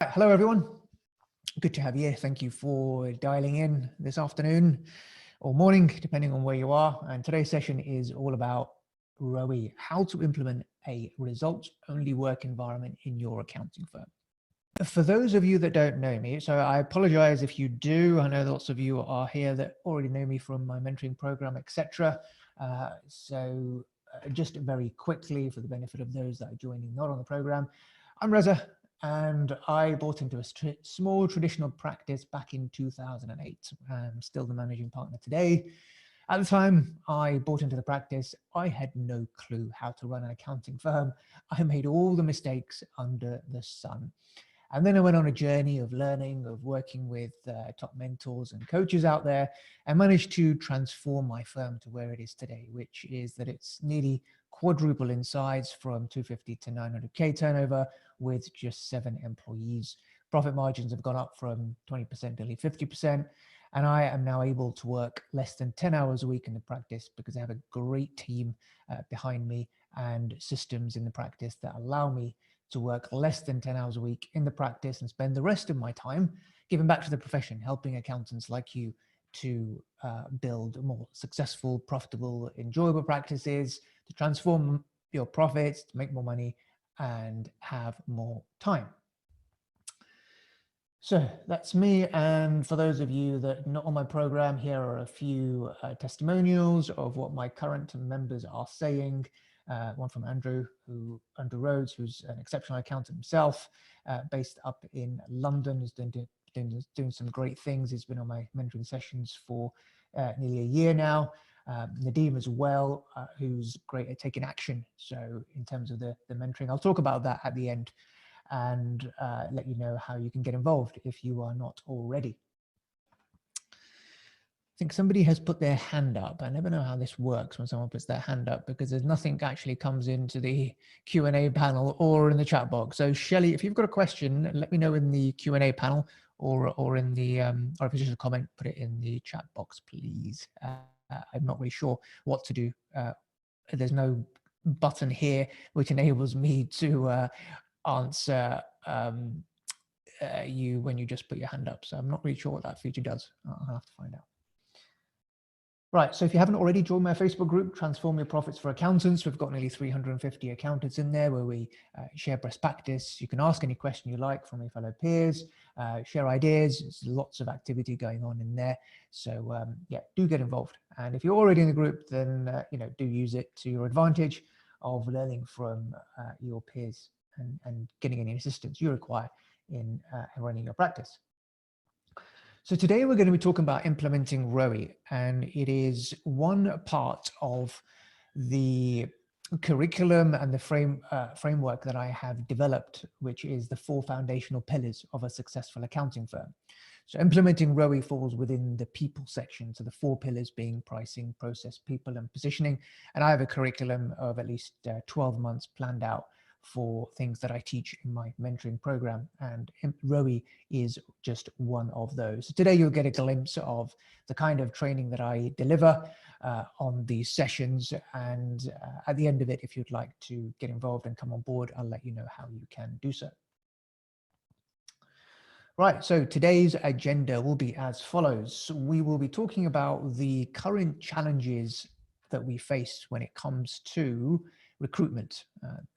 Right, hello everyone. Good to have you here. Thank you for dialing in this afternoon or morning, depending on where you are. And today's session is all about ROWE, how to implement a results-only work environment in your accounting firm. For those of you that don't know me, so I apologize if you do. I know lots of you are here that already know me from my mentoring program, etc. Just very quickly, for the benefit of those that are joining not on the program, I'm Reza, and I bought into a small traditional practice back in 2008. I'm still the managing partner today. At the time I bought into the practice, I had no clue how to run an accounting firm. I made all the mistakes under the sun. And then I went on a journey of learning, of working with top mentors and coaches out there, and managed to transform my firm to where it is today, which is that it's nearly quadruple in size from 250 to 900K turnover with just 7 employees. Profit margins have gone up from 20% to nearly 50%. And I am now able to work less than 10 hours a week in the practice because I have a great team behind me and systems in the practice that allow me to work less than 10 hours a week in the practice and spend the rest of my time giving back to the profession, helping accountants like you to build more successful, profitable, enjoyable practices, to transform your profits, to make more money and have more time. So that's me. And for those of you that are not on my program, here are a few testimonials of what my current members are saying. One from Andrew Rhodes, who's an exceptional accountant himself, based up in London, is doing some great things. He's been on my mentoring sessions for nearly a year now. Nadeem as well, who's great at taking action. So in terms of the mentoring, I'll talk about that at the end and let you know how you can get involved if you are not already. I think somebody has put their hand up. I never know how this works when someone puts their hand up because there's nothing actually comes into the Q&A panel or in the chat box. So Shelley, if you've got a question, let me know in the Q&A panel or in the or if it's just a comment, put it in the chat box, please. I'm not really sure what to do. There's no button here which enables me to answer you when you just put your hand up. So I'm not really sure what that feature does. I'll have to find out. Right, so if you haven't already joined my Facebook group, Transform Your Profits for Accountants, we've got nearly 350 accountants in there where we share best practice. You can ask any question you like from your fellow peers, share ideas. There's lots of activity going on in there. So yeah, do get involved. And if you're already in the group, then do use it to your advantage of learning from your peers and getting any assistance you require in running your practice. So today we're going to be talking about implementing ROWE, and it is one part of the curriculum and the framework that I have developed, which is the 4 foundational pillars of a successful accounting firm. So implementing ROWE falls within the people section. So the 4 pillars being pricing, process, people, and positioning. And I have a curriculum of at least 12 months planned out for things that I teach in my mentoring program, and ROWE is just one of those. So today you'll get a glimpse of the kind of training that I deliver on these sessions, and at the end of it, if you'd like to get involved and come on board, I'll let you know how you can do so. Right, so today's agenda will be as follows. We will be talking about the current challenges that we face when it comes to recruitment.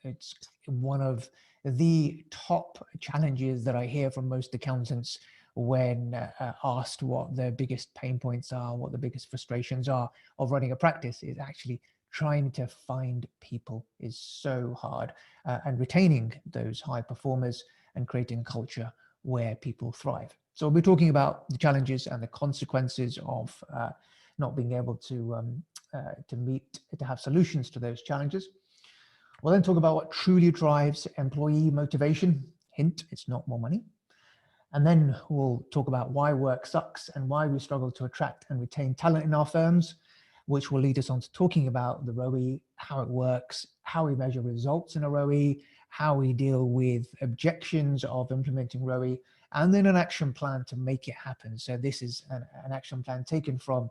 It's one of the top challenges that I hear from most accountants when asked what their biggest pain points are, what the biggest frustrations are of running a practice, is actually trying to find people is so hard, and retaining those high performers and creating a culture where people thrive. So we'll be talking about the challenges and the consequences of not being able to have solutions to those challenges. We'll then talk about what truly drives employee motivation. Hint, it's not more money. And then we'll talk about why work sucks and why we struggle to attract and retain talent in our firms, which will lead us on to talking about the ROWE, how it works, how we measure results in a ROWE, how we deal with objections of implementing ROWE, and then an action plan to make it happen. So this is an action plan taken from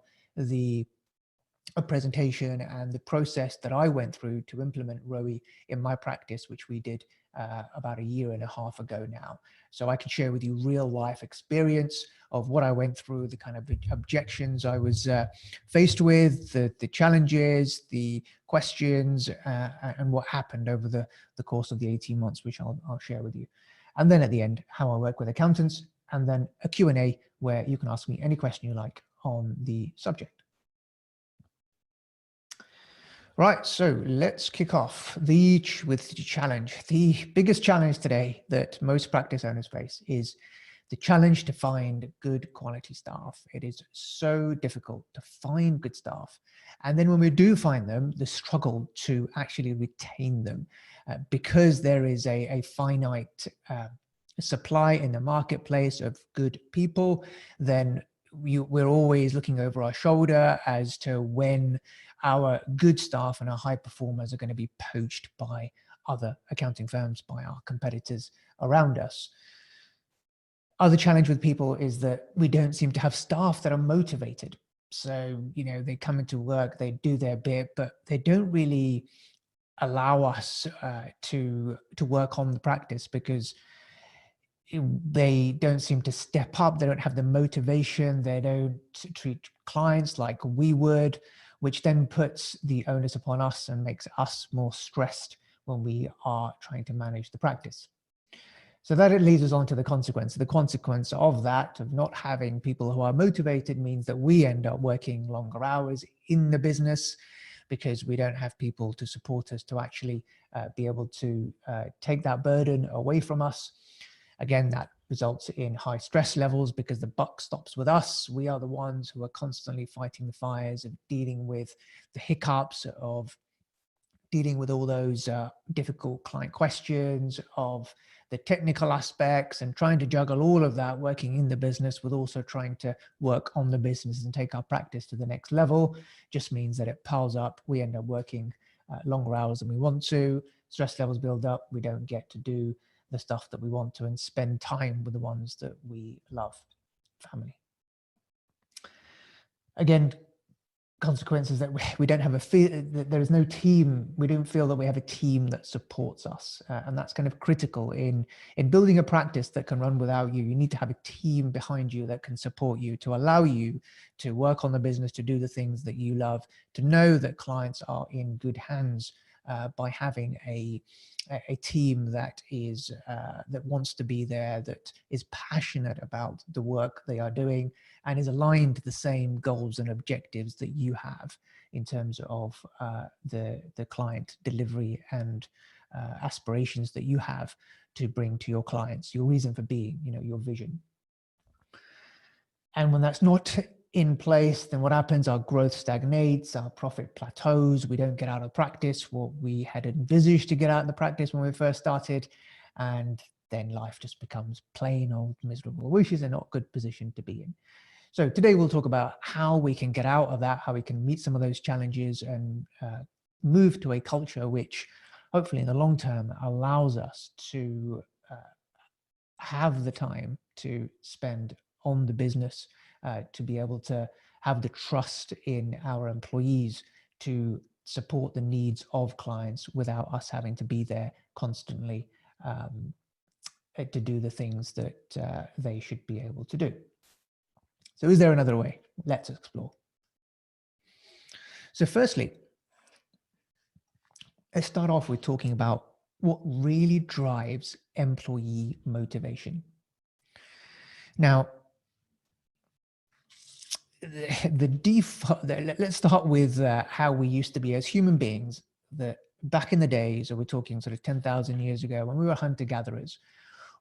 a presentation and the process that I went through to implement ROWE in my practice, which we did about a year and a half ago now. So I can share with you real life experience of what I went through, the kind of objections I was faced with, the challenges, the questions, and what happened over the course of the 18 months, which I'll share with you. And then at the end, how I work with accountants, and then a Q&A where you can ask me any question you like on the subject. Right, so let's kick off with the challenge. The biggest challenge today that most practice owners face is the challenge to find good quality staff. It is so difficult to find good staff. And then when we do find them, the struggle to actually retain them because there is a finite supply in the marketplace of good people, then we're always looking over our shoulder as to when our good staff and our high performers are going to be poached by other accounting firms, by our competitors around us. Other challenge with people is that we don't seem to have staff that are motivated. So, they come into work, they do their bit, but they don't really allow us to work on the practice because they don't seem to step up. They don't have the motivation. They don't treat clients like we would, which then puts the onus upon us and makes us more stressed when we are trying to manage the practice. So that it leads us on to the consequence. The consequence of that, of not having people who are motivated, means that we end up working longer hours in the business because we don't have people to support us to actually be able to take that burden away from us. Again, that results in high stress levels because the buck stops with us. We are the ones who are constantly fighting the fires of dealing with the hiccups, of dealing with all those difficult client questions, of the technical aspects, and trying to juggle all of that, working in the business with also trying to work on the business and take our practice to the next level, just means that it piles up. We end up working longer hours than we want to. Stress levels build up. We don't get to do the stuff that we want to and spend time with the ones that we love, family. Again, consequences that we don't have there is no team. We don't feel that we have a team that supports us. And that's kind of critical in building a practice that can run without you. You need to have a team behind you that can support you, to allow you to work on the business, to do the things that you love, to know that clients are in good hands by having a team that is that wants to be there, that is passionate about the work they are doing, and is aligned to the same goals and objectives that you have in terms of the client delivery and aspirations that you have to bring to your clients, your reason for being, your vision. And when that's not in place, then what happens? Our growth stagnates, our profit plateaus, we don't get out of practice what we had envisaged to get out of the practice when we first started, and then life just becomes plain old miserable, which is a not good position to be in. So today we'll talk about how we can get out of that, how we can meet some of those challenges and move to a culture which hopefully in the long term allows us to have the time to spend on the business, to be able to have the trust in our employees to support the needs of clients without us having to be there constantly to do the things that they should be able to do. So is there another way? Let's explore. So firstly, let's start off with talking about what really drives employee motivation. Now, the default, let's start with how we used to be as human beings. That back in the days, so we're talking sort of 10,000 years ago, when we were hunter-gatherers,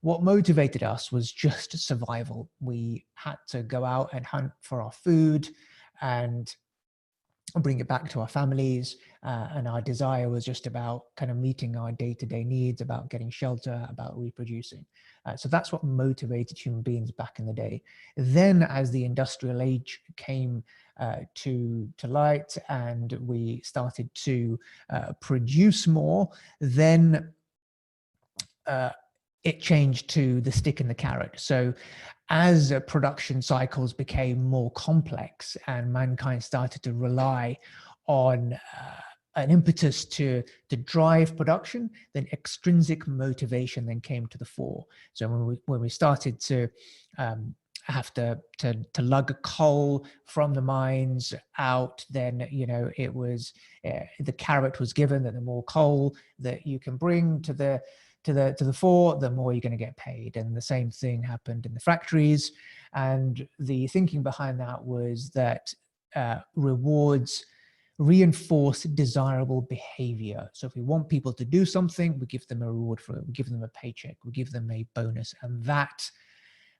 what motivated us was just survival. We had to go out and hunt for our food and bring it back to our families, and our desire was just about kind of meeting our day-to-day needs, about getting shelter, about reproducing. So that's what motivated human beings back in the day. Then as the industrial age came to light and we started to produce more, then it changed to the stick and the carrot. So as production cycles became more complex and mankind started to rely on an impetus to drive production, then extrinsic motivation then came to the fore. So when we started to have to lug coal from the mines out, then it was the carrot was given that the more coal that you can bring to the fore, the more you're going to get paid. And the same thing happened in the factories. And the thinking behind that was that rewards reinforce desirable behavior. So if we want people to do something, we give them a reward for it. We give them a paycheck. We give them a bonus. And that,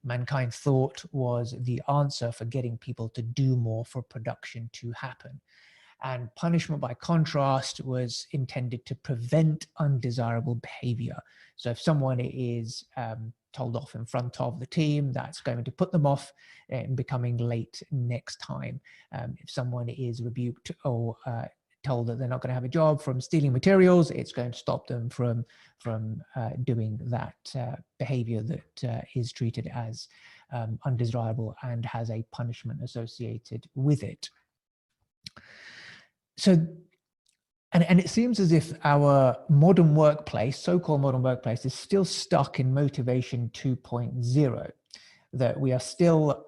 mankind thought, was the answer for getting people to do more, for production to happen. And punishment, by contrast, was intended to prevent undesirable behavior. So if someone is told off in front of the team, that's going to put them off in becoming late next time. If someone is rebuked or told that they're not going to have a job from stealing materials, it's going to stop them from doing that behavior that is treated as undesirable and has a punishment associated with it. So, and it seems as if our modern workplace, so-called modern workplace, is still stuck in motivation 2.0, that we are still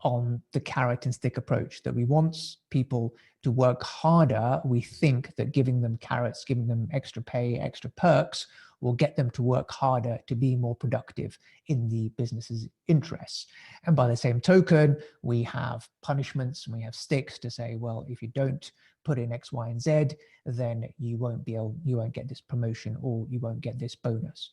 on the carrot and stick approach, that we want people to work harder. We think that giving them carrots, giving them extra pay, extra perks will get them to work harder to be more productive in the business's interests. And by the same token, we have punishments and we have sticks to say, well, if you don't put in X, Y, and Z, then you won't get this promotion, or you won't get this bonus.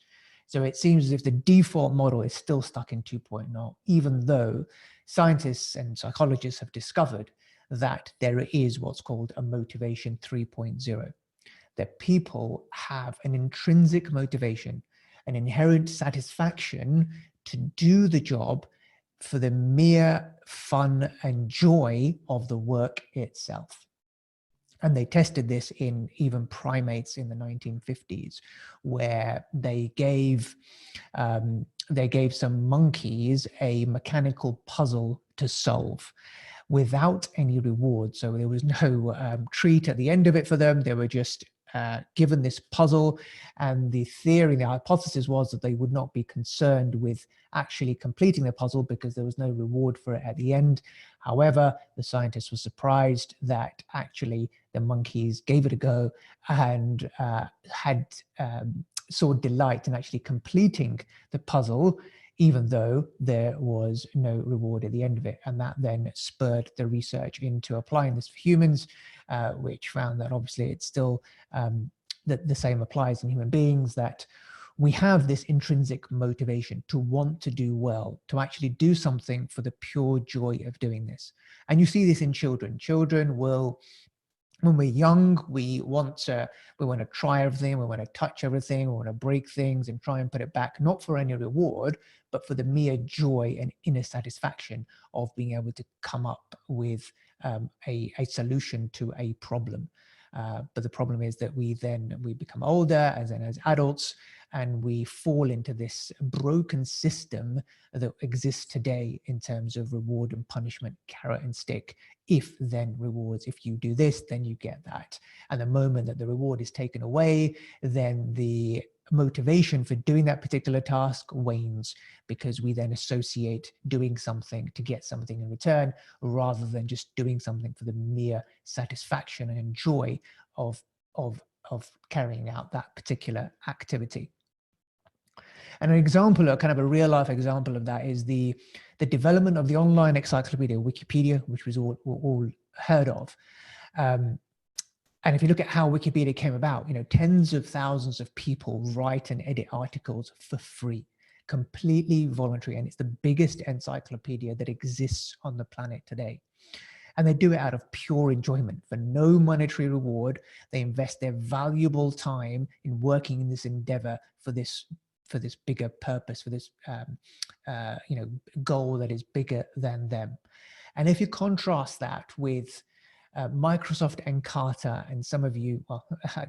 So it seems as if the default model is still stuck in 2.0, even though scientists and psychologists have discovered that there is what's called a motivation 3.0, that people have an intrinsic motivation, an inherent satisfaction to do the job for the mere fun and joy of the work itself. And they tested this in even primates in the 1950s, where they gave some monkeys a mechanical puzzle to solve without any reward. So there was no treat at the end of it for them. They were just given this puzzle, and the hypothesis was that they would not be concerned with actually completing the puzzle because there was no reward for it at the end. However, the scientists were surprised that actually the monkeys gave it a go and saw delight in actually completing the puzzle, even though there was no reward at the end of it. And that then spurred the research into applying this for humans, which found that obviously it's still that the same applies in human beings, that we have this intrinsic motivation to want to do well, to actually do something for the pure joy of doing this. And you see this in children. Children will, when we're young, we want to try everything, we want to touch everything, we want to break things and try and put it back, not for any reward, but for the mere joy and inner satisfaction of being able to come up with a solution to a problem. But the problem is that we become older as adults, and we fall into this broken system that exists today in terms of reward and punishment, carrot and stick. If then rewards, if you do this, then you get that. And the moment that the reward is taken away, then the motivation for doing that particular task wanes, because we then associate doing something to get something in return, rather than just doing something for the mere satisfaction and joy of carrying out that particular activity. And an example, a kind of a real life example of that, is the development of the online encyclopedia, Wikipedia, which was all heard of. And if you look at how Wikipedia came about, tens of thousands of people write and edit articles for free, completely voluntary. And it's the biggest encyclopedia that exists on the planet today. And they do it out of pure enjoyment, for no monetary reward. They invest their valuable time in working in this endeavor for this bigger purpose, for this goal that is bigger than them. And if you contrast that with Microsoft Encarta, and some of you, well,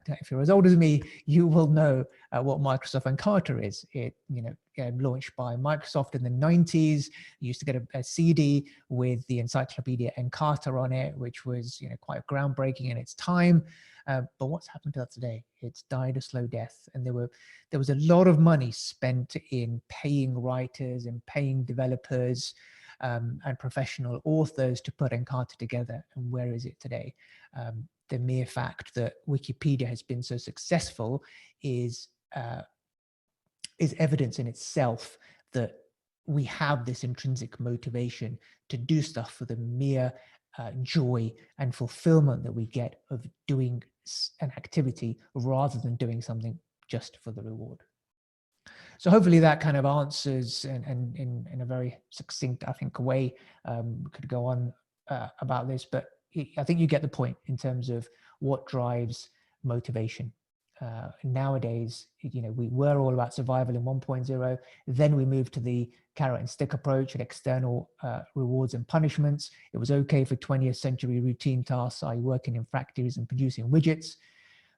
if you're as old as me, you will know what Microsoft Encarta is. It, launched by Microsoft in the 90s. You used to get a CD with the encyclopedia Encarta on it, which was, quite groundbreaking in its time. But what's happened to that today? It's died a slow death, and there was a lot of money spent in paying writers and paying developers and professional authors to put Encarta together. And where is it today? The mere fact that Wikipedia has been so successful is evidence in itself that we have this intrinsic motivation to do stuff for the mere joy and fulfillment that we get of doing an activity rather than doing something just for the reward. So hopefully that kind of answers, and in a very succinct, I think, way, we could go on about this, but I think you get the point in terms of what drives motivation. Nowadays, we were all about survival in 1.0. Then we moved to the carrot and stick approach and external rewards and punishments. It was okay for 20th century routine tasks, i.e. working in factories and producing widgets.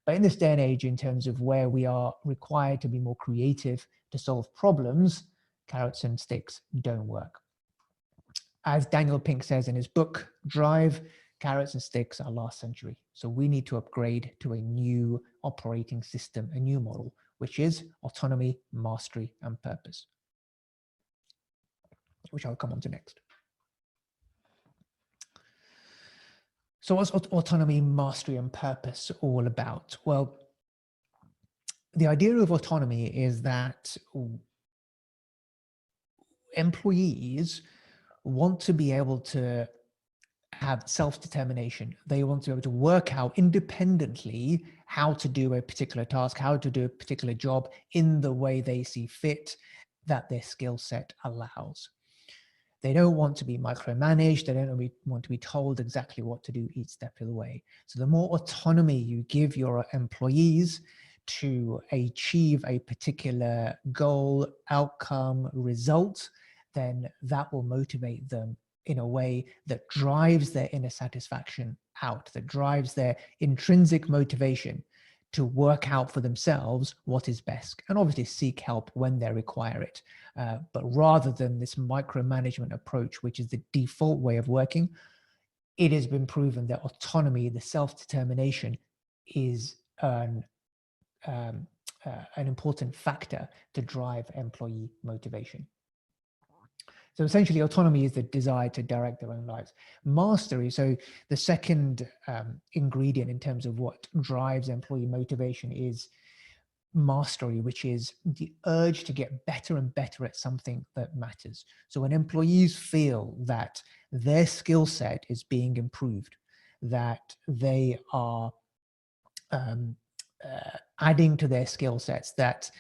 But in this day and age, in terms of where we are required to be more creative to solve problems, carrots and sticks don't work. As Daniel Pink says in his book, Drive, carrots and sticks are last century. So we need to upgrade to a new operating system, a new model, which is autonomy, mastery, and purpose, which I'll come on to next. So what's autonomy, mastery, and purpose all about? Well, the idea of autonomy is that employees want to be able to have self-determination. They want to be able to work out independently how to do a particular task, how to do a particular job in the way they see fit, that their skill set allows. They don't want to be micromanaged. They don't want to be told exactly what to do each step of the way. So the more autonomy you give your employees to achieve a particular goal, outcome, result, then that will motivate them in a way that drives their inner satisfaction out, that drives their intrinsic motivation to work out for themselves what is best, and obviously seek help when they require it. But rather than this micromanagement approach, which is the default way of working, it has been proven that autonomy, the self-determination, is an important factor to drive employee motivation. So essentially, autonomy is the desire to direct their own lives. Mastery, so the second ingredient in terms of what drives employee motivation is mastery, which is the urge to get better and better at something that matters. So when employees feel that their skill set is being improved, that they are adding to their skill sets, that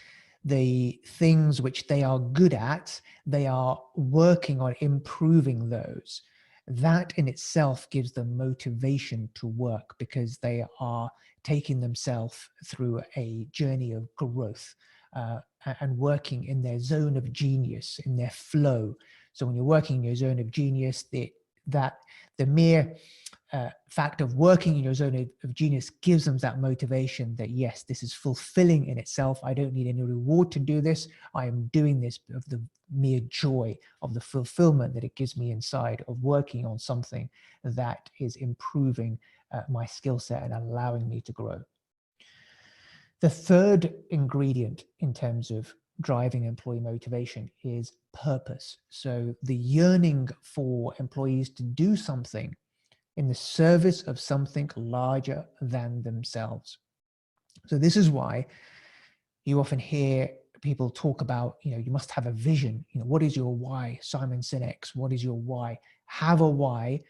the things which they are good at, they are working on improving those. That in itself gives them motivation to work, because they are taking themselves through a journey of growth and working in their zone of genius, in their flow. So when you're working in your zone of genius, the mere fact of working in your zone of genius gives them that motivation that, yes, this is fulfilling in itself. I don't need any reward to do this. I am doing this of the mere joy of the fulfillment that it gives me inside of working on something that is improving my skill set and allowing me to grow. The third ingredient in terms of driving employee motivation is purpose. So the yearning for employees to do something in the service of something larger than themselves. So this is why you often hear people talk about, you must have a vision. What is your why? Simon Sinek's, what is your why? Have a why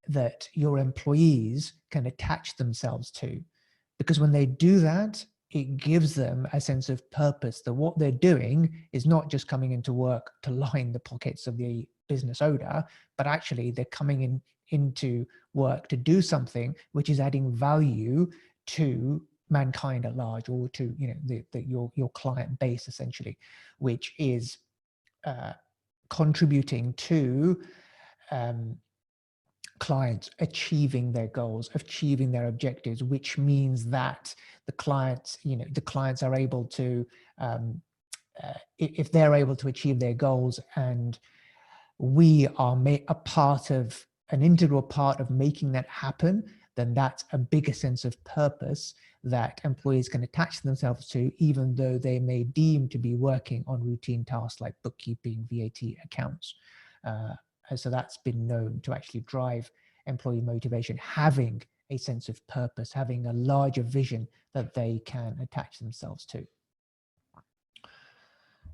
that your employees can attach themselves to. Because when they do that, it gives them a sense of purpose, that what they're doing is not just coming into work to line the pockets of the business owner, but actually they're coming into work to do something which is adding value to mankind at large, or to your client base, essentially, which is contributing to clients achieving their goals, achieving their objectives, which means that the clients, the clients are able to, if they're able to achieve their goals, and we are an integral part of making that happen, then that's a bigger sense of purpose that employees can attach themselves to, even though they may deem to be working on routine tasks like bookkeeping, VAT, accounts. And so that's been known to actually drive employee motivation, having a sense of purpose, having a larger vision that they can attach themselves to.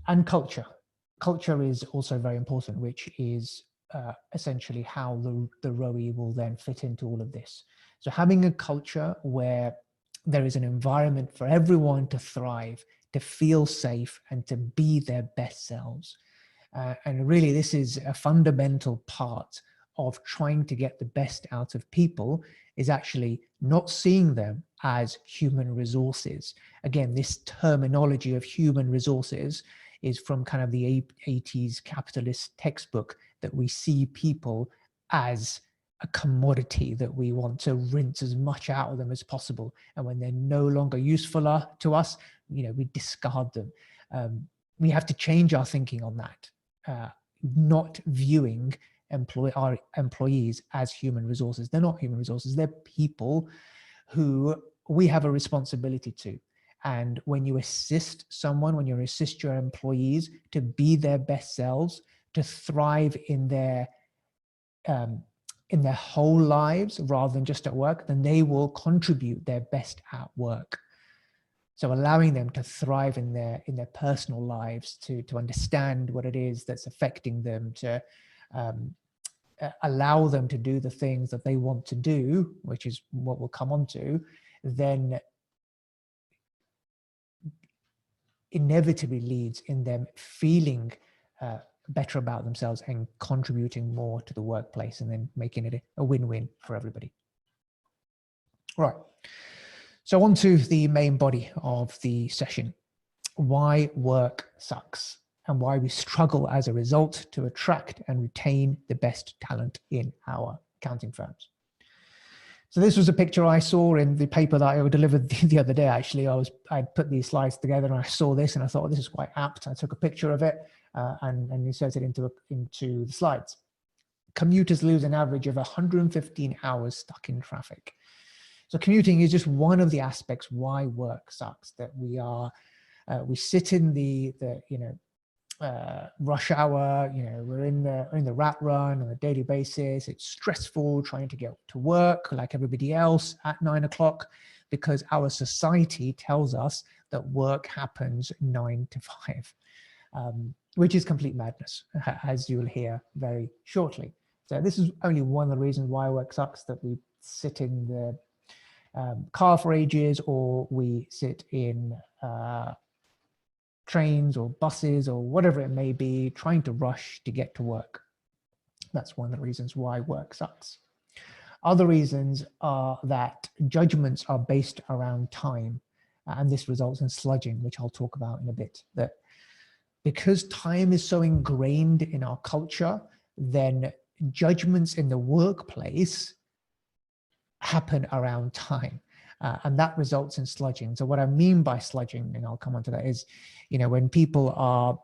And culture. Culture is also very important, which is essentially how the ROWE will then fit into all of this. So having a culture where there is an environment for everyone to thrive, to feel safe, and to be their best selves. And really, this is a fundamental part of trying to get the best out of people, is actually not seeing them as human resources. Again, this terminology of human resources is from kind of the 80s capitalist textbook, that we see people as a commodity that we want to rinse as much out of them as possible. And when they're no longer useful to us, we discard them. We have to change our thinking on that, not viewing our employees as human resources. They're not human resources. They're people who we have a responsibility to. And when you assist someone, when you assist your employees to be their best selves, to thrive in their whole lives rather than just at work, then they will contribute their best at work. So allowing them to thrive in their personal lives, to understand what it is that's affecting them, to allow them to do the things that they want to do, which is what we'll come on to, then inevitably leads in them feeling better about themselves and contributing more to the workplace, and then making it a win-win for everybody. Right. So on to the main body of the session: why work sucks and why we struggle as a result to attract and retain the best talent in our accounting firms. So this was a picture I saw in the paper that I delivered the other day. Actually, I put these slides together and I saw this and I thought, this is quite apt. I took a picture of it and inserted into the slides. Commuters lose an average of 115 hours stuck in traffic. So commuting is just one of the aspects why work sucks. That we sit in the rush hour, we're in the rat run on a daily basis. It's stressful trying to get to work like everybody else at 9 o'clock, because our society tells us that work happens 9 to 5, which is complete madness, as you'll hear very shortly. So this is only one of the reasons why work sucks, that we sit in the car for ages, or we sit in trains or buses or whatever it may be, trying to rush to get to work. That's one of the reasons why work sucks. Other reasons are that judgments are based around time, and this results in sludging, which I'll talk about in a bit. That because time is so ingrained in our culture, then judgments in the workplace happen around time. And that results in sludging. So what I mean by sludging, and I'll come on to that, is, when people are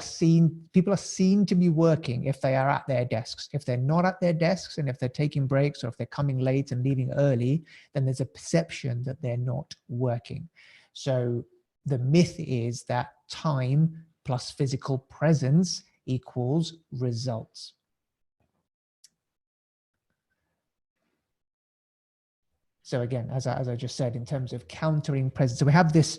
seen to be working if they are at their desks. If they're not at their desks, and if they're taking breaks, or if they're coming late and leaving early, then there's a perception that they're not working. So the myth is that time plus physical presence equals results. So again, as I just said, in terms of countering presence, so we have this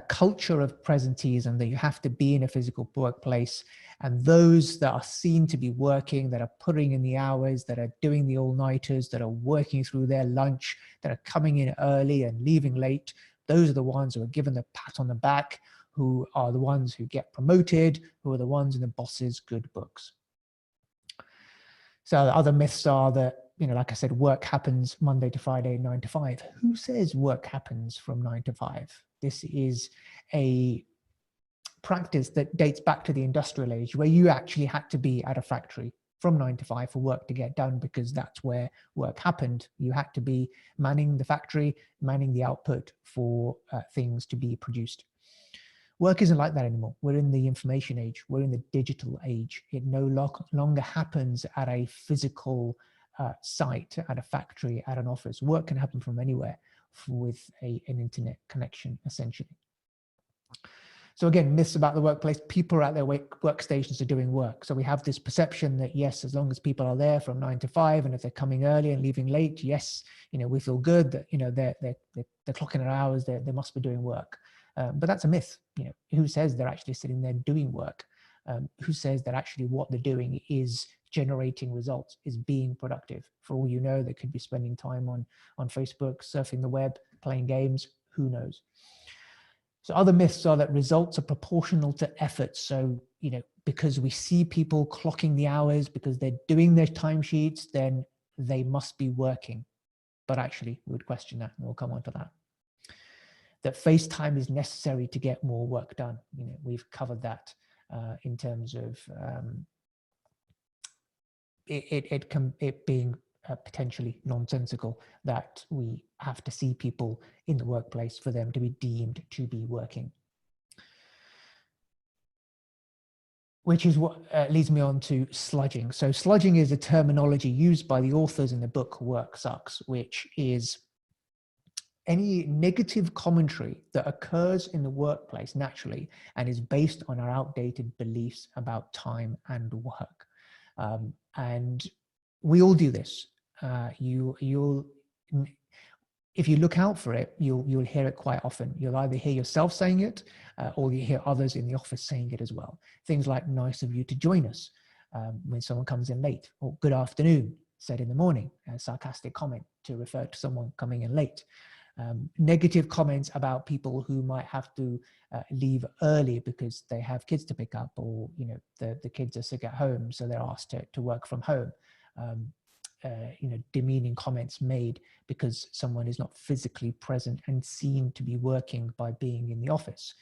culture of presenteeism, that you have to be in a physical workplace, and those that are seen to be working, that are putting in the hours, that are doing the all-nighters, that are working through their lunch, that are coming in early and leaving late, those are the ones who are given the pat on the back, who are the ones who get promoted, who are the ones in the boss's good books. So the other myths are that, like I said, work happens Monday to Friday, 9 to 5. Who says work happens from 9 to 5? This is a practice that dates back to the industrial age, where you actually had to be at a factory from 9 to 5 for work to get done, because that's where work happened. You had to be manning the factory, manning the output for things to be produced. Work isn't like that anymore. We're in the information age. We're in the digital age. It no longer happens at a physical site, at a factory, at an office. Work can happen from anywhere with an internet connection, essentially. So again, myths about the workplace: people are at their workstations are doing work. So we have this perception that, yes, as long as people are there from 9 to 5, and if they're coming early and leaving late, yes, we feel good that, they're clocking their hours, they must be doing work. But that's a myth. Who says they're actually sitting there doing work? Who says that actually what they're doing is generating results, is being productive? For all you know, they could be spending time on Facebook, surfing the web, playing games, who knows? So other myths are that results are proportional to effort. So, because we see people clocking the hours, because they're doing their timesheets, then they must be working. But actually, we would question that, and we'll come on to that. That face time is necessary to get more work done. We've covered that in terms of it being potentially nonsensical that we have to see people in the workplace for them to be deemed to be working. Which is what leads me on to sludging. So sludging is a terminology used by the authors in the book Work Sucks, which is any negative commentary that occurs in the workplace naturally and is based on our outdated beliefs about time and work. And we all do this. If you look out for it, you'll hear it quite often. You'll either hear yourself saying it, or you hear others in the office saying it as well. Things like, nice of you to join us, when someone comes in late, or good afternoon, said in the morning, a sarcastic comment to refer to someone coming in late. Negative comments about people who might have to leave early because they have kids to pick up, or the kids are sick at home, so they're asked to work from home. Demeaning comments made because someone is not physically present and seen to be working by being in the office.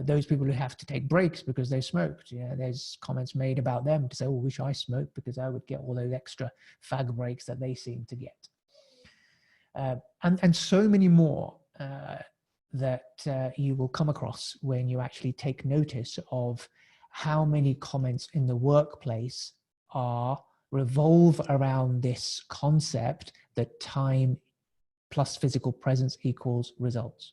Those people who have to take breaks because they smoked, there's comments made about them to say, oh, wish I smoked because I would get all those extra fag breaks that they seem to get. And so many more that you will come across when you actually take notice of how many comments in the workplace revolve around this concept that time plus physical presence equals results.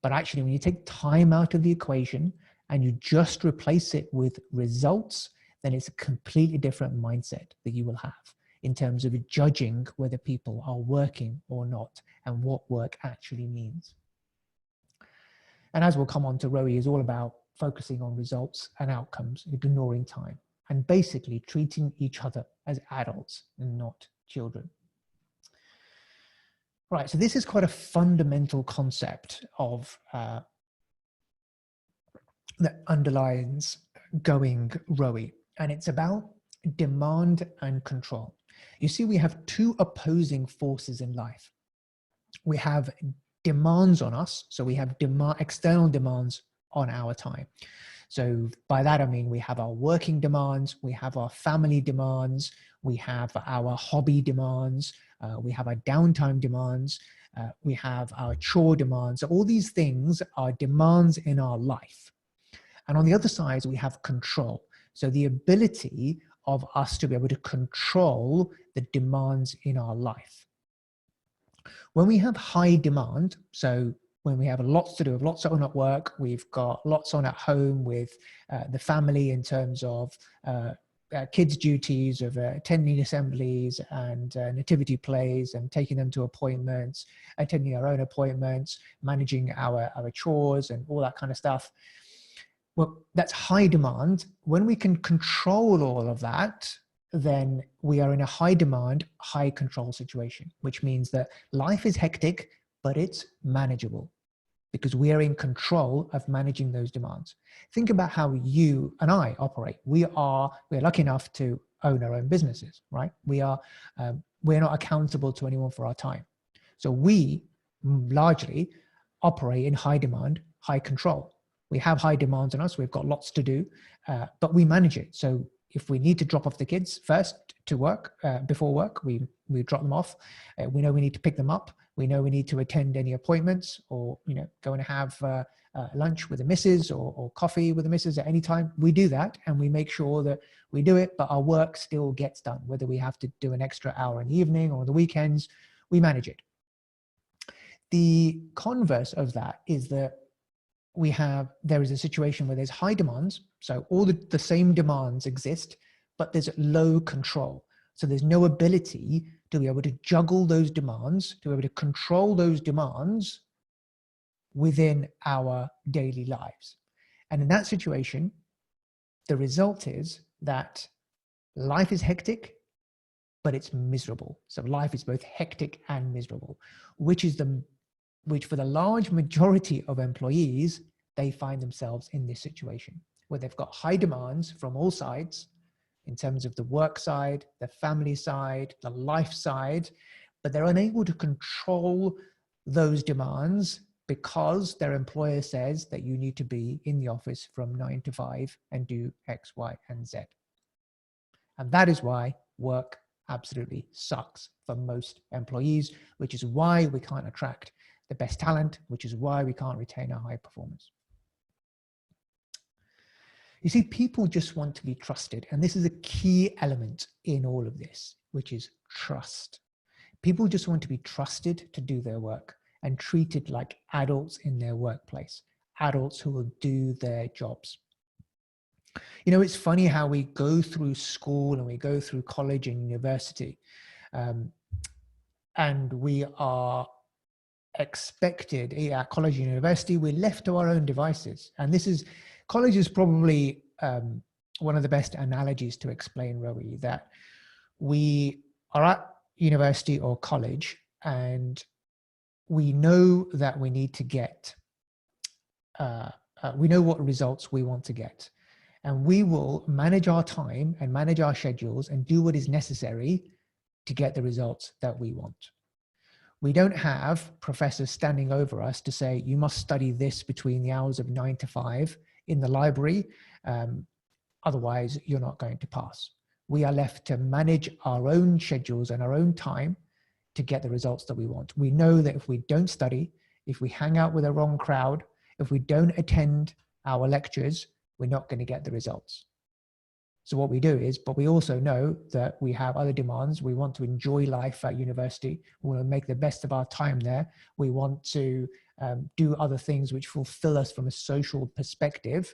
But actually, when you take time out of the equation and you just replace it with results, then it's a completely different mindset that you will have in terms of judging whether people are working or not and what work actually means. And as we'll come on to, ROWE is all about focusing on results and outcomes, ignoring time, and basically treating each other as adults and not children. Right, so this is quite a fundamental concept of that underlines going ROWE, and it's about demand and control. You see, we have two opposing forces in life. We have demands on us, so we have external demands on our time. So by that I mean we have our working demands, we have our family demands, we have our hobby demands, we have our downtime demands, we have our chore demands. So all these things are demands in our life. And on the other side, we have control. So the ability of us to be able to control the demands in our life. When we have high demand, so when we have lots to do, lots on at work, we've got lots on at home with the family in terms of kids' duties of attending assemblies and nativity plays and taking them to appointments, attending our own appointments, managing our chores and all that kind of stuff. Well, that's high demand. When we can control all of that, then we are in a high demand, high control situation, which means that life is hectic, but it's manageable because we are in control of managing those demands. Think about how you and I operate. We're lucky enough to own our own businesses, right? we're not accountable to anyone for our time. So we largely operate in high demand, high control. We have high demands on us. We've got lots to do, but we manage it. So if we need to drop off the kids first to work, before work, we drop them off. We know we need to pick them up. We know we need to attend any appointments, or, go and have lunch with the missus, or coffee with the missus at any time. We do that, and we make sure that we do it, but our work still gets done. Whether we have to do an extra hour in the evening or the weekends, we manage it. The converse of that is that there is a situation where there's high demands. So all the same demands exist, but there's low control. So there's no ability to be able to juggle those demands, to be able to control those demands within our daily lives. And in that situation, the result is that life is hectic, but it's miserable. So life is both hectic and miserable, which for the large majority of employees, they find themselves in this situation where they've got high demands from all sides in terms of the work side, the family side, the life side, but they're unable to control those demands because their employer says that you need to be in the office from 9 to 5 and do X, Y, and Z. And that is why work absolutely sucks for most employees, which is why we can't attract the best talent, which is why we can't retain our high performance. You see, people just want to be trusted. And this is a key element in all of this, which is trust. People just want to be trusted to do their work and treated like adults in their workplace, adults who will do their jobs. It's funny how we go through school and we go through college and university, and we are expected at college and university, we're left to our own devices. And college is probably one of the best analogies to explain ROWE, that we are at university or college and we know that we need to get, we know what results we want to get. And we will manage our time and manage our schedules and do what is necessary to get the results that we want. We don't have professors standing over us to say, you must study this between the hours of 9 to 5 in the library, otherwise you're not going to pass. We are left to manage our own schedules and our own time to get the results that we want. We know that if we don't study, if we hang out with the wrong crowd, if we don't attend our lectures, we're not going to get the results. So what we do is, but we also know that we have other demands. We want to enjoy life at university. We want to make the best of our time there. We want to do other things which fulfill us from a social perspective,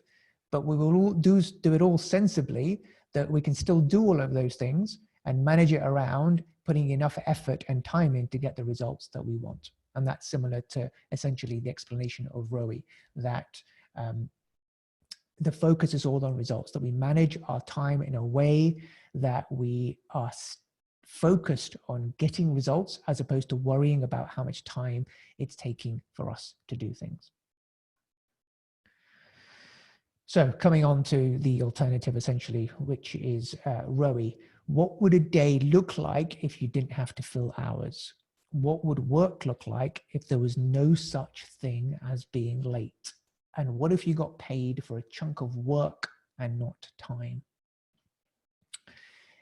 but we will all do it all sensibly, that we can still do all of those things and manage it around putting enough effort and time in to get the results that we want. And that's similar to essentially the explanation of ROWE, that the focus is all on results, that we manage our time in a way that we are focused on getting results as opposed to worrying about how much time it's taking for us to do things. So coming on to the alternative, essentially, which is ROWE. What would a day look like if you didn't have to fill hours? What would work look like if there was no such thing as being late? And what if you got paid for a chunk of work and not time?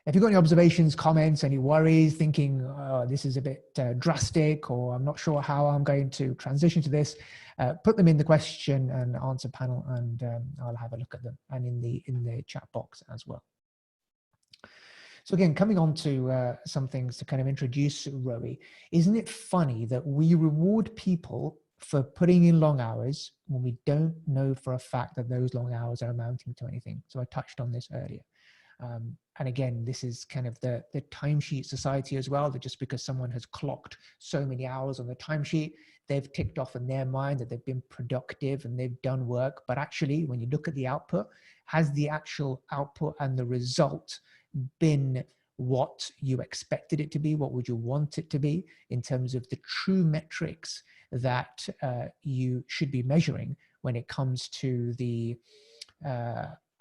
If you've got any observations, comments, any worries, thinking, oh, this is a bit drastic, or I'm not sure how I'm going to transition to this, put them in the question and answer panel, and I'll have a look at them, and in the chat box as well. So again, coming on to some things to kind of introduce ROWE, isn't it funny that we reward people for putting in long hours when we don't know for a fact that those long hours are amounting to anything? So I touched on this earlier. And again, this is kind of the timesheet society as well, that just because someone has clocked so many hours on the timesheet, they've ticked off in their mind that they've been productive and they've done work. But actually, when you look at the output, has the actual output and the result been what you expected it to be? What would you want it to be in terms of the true metrics that you should be measuring when it comes to the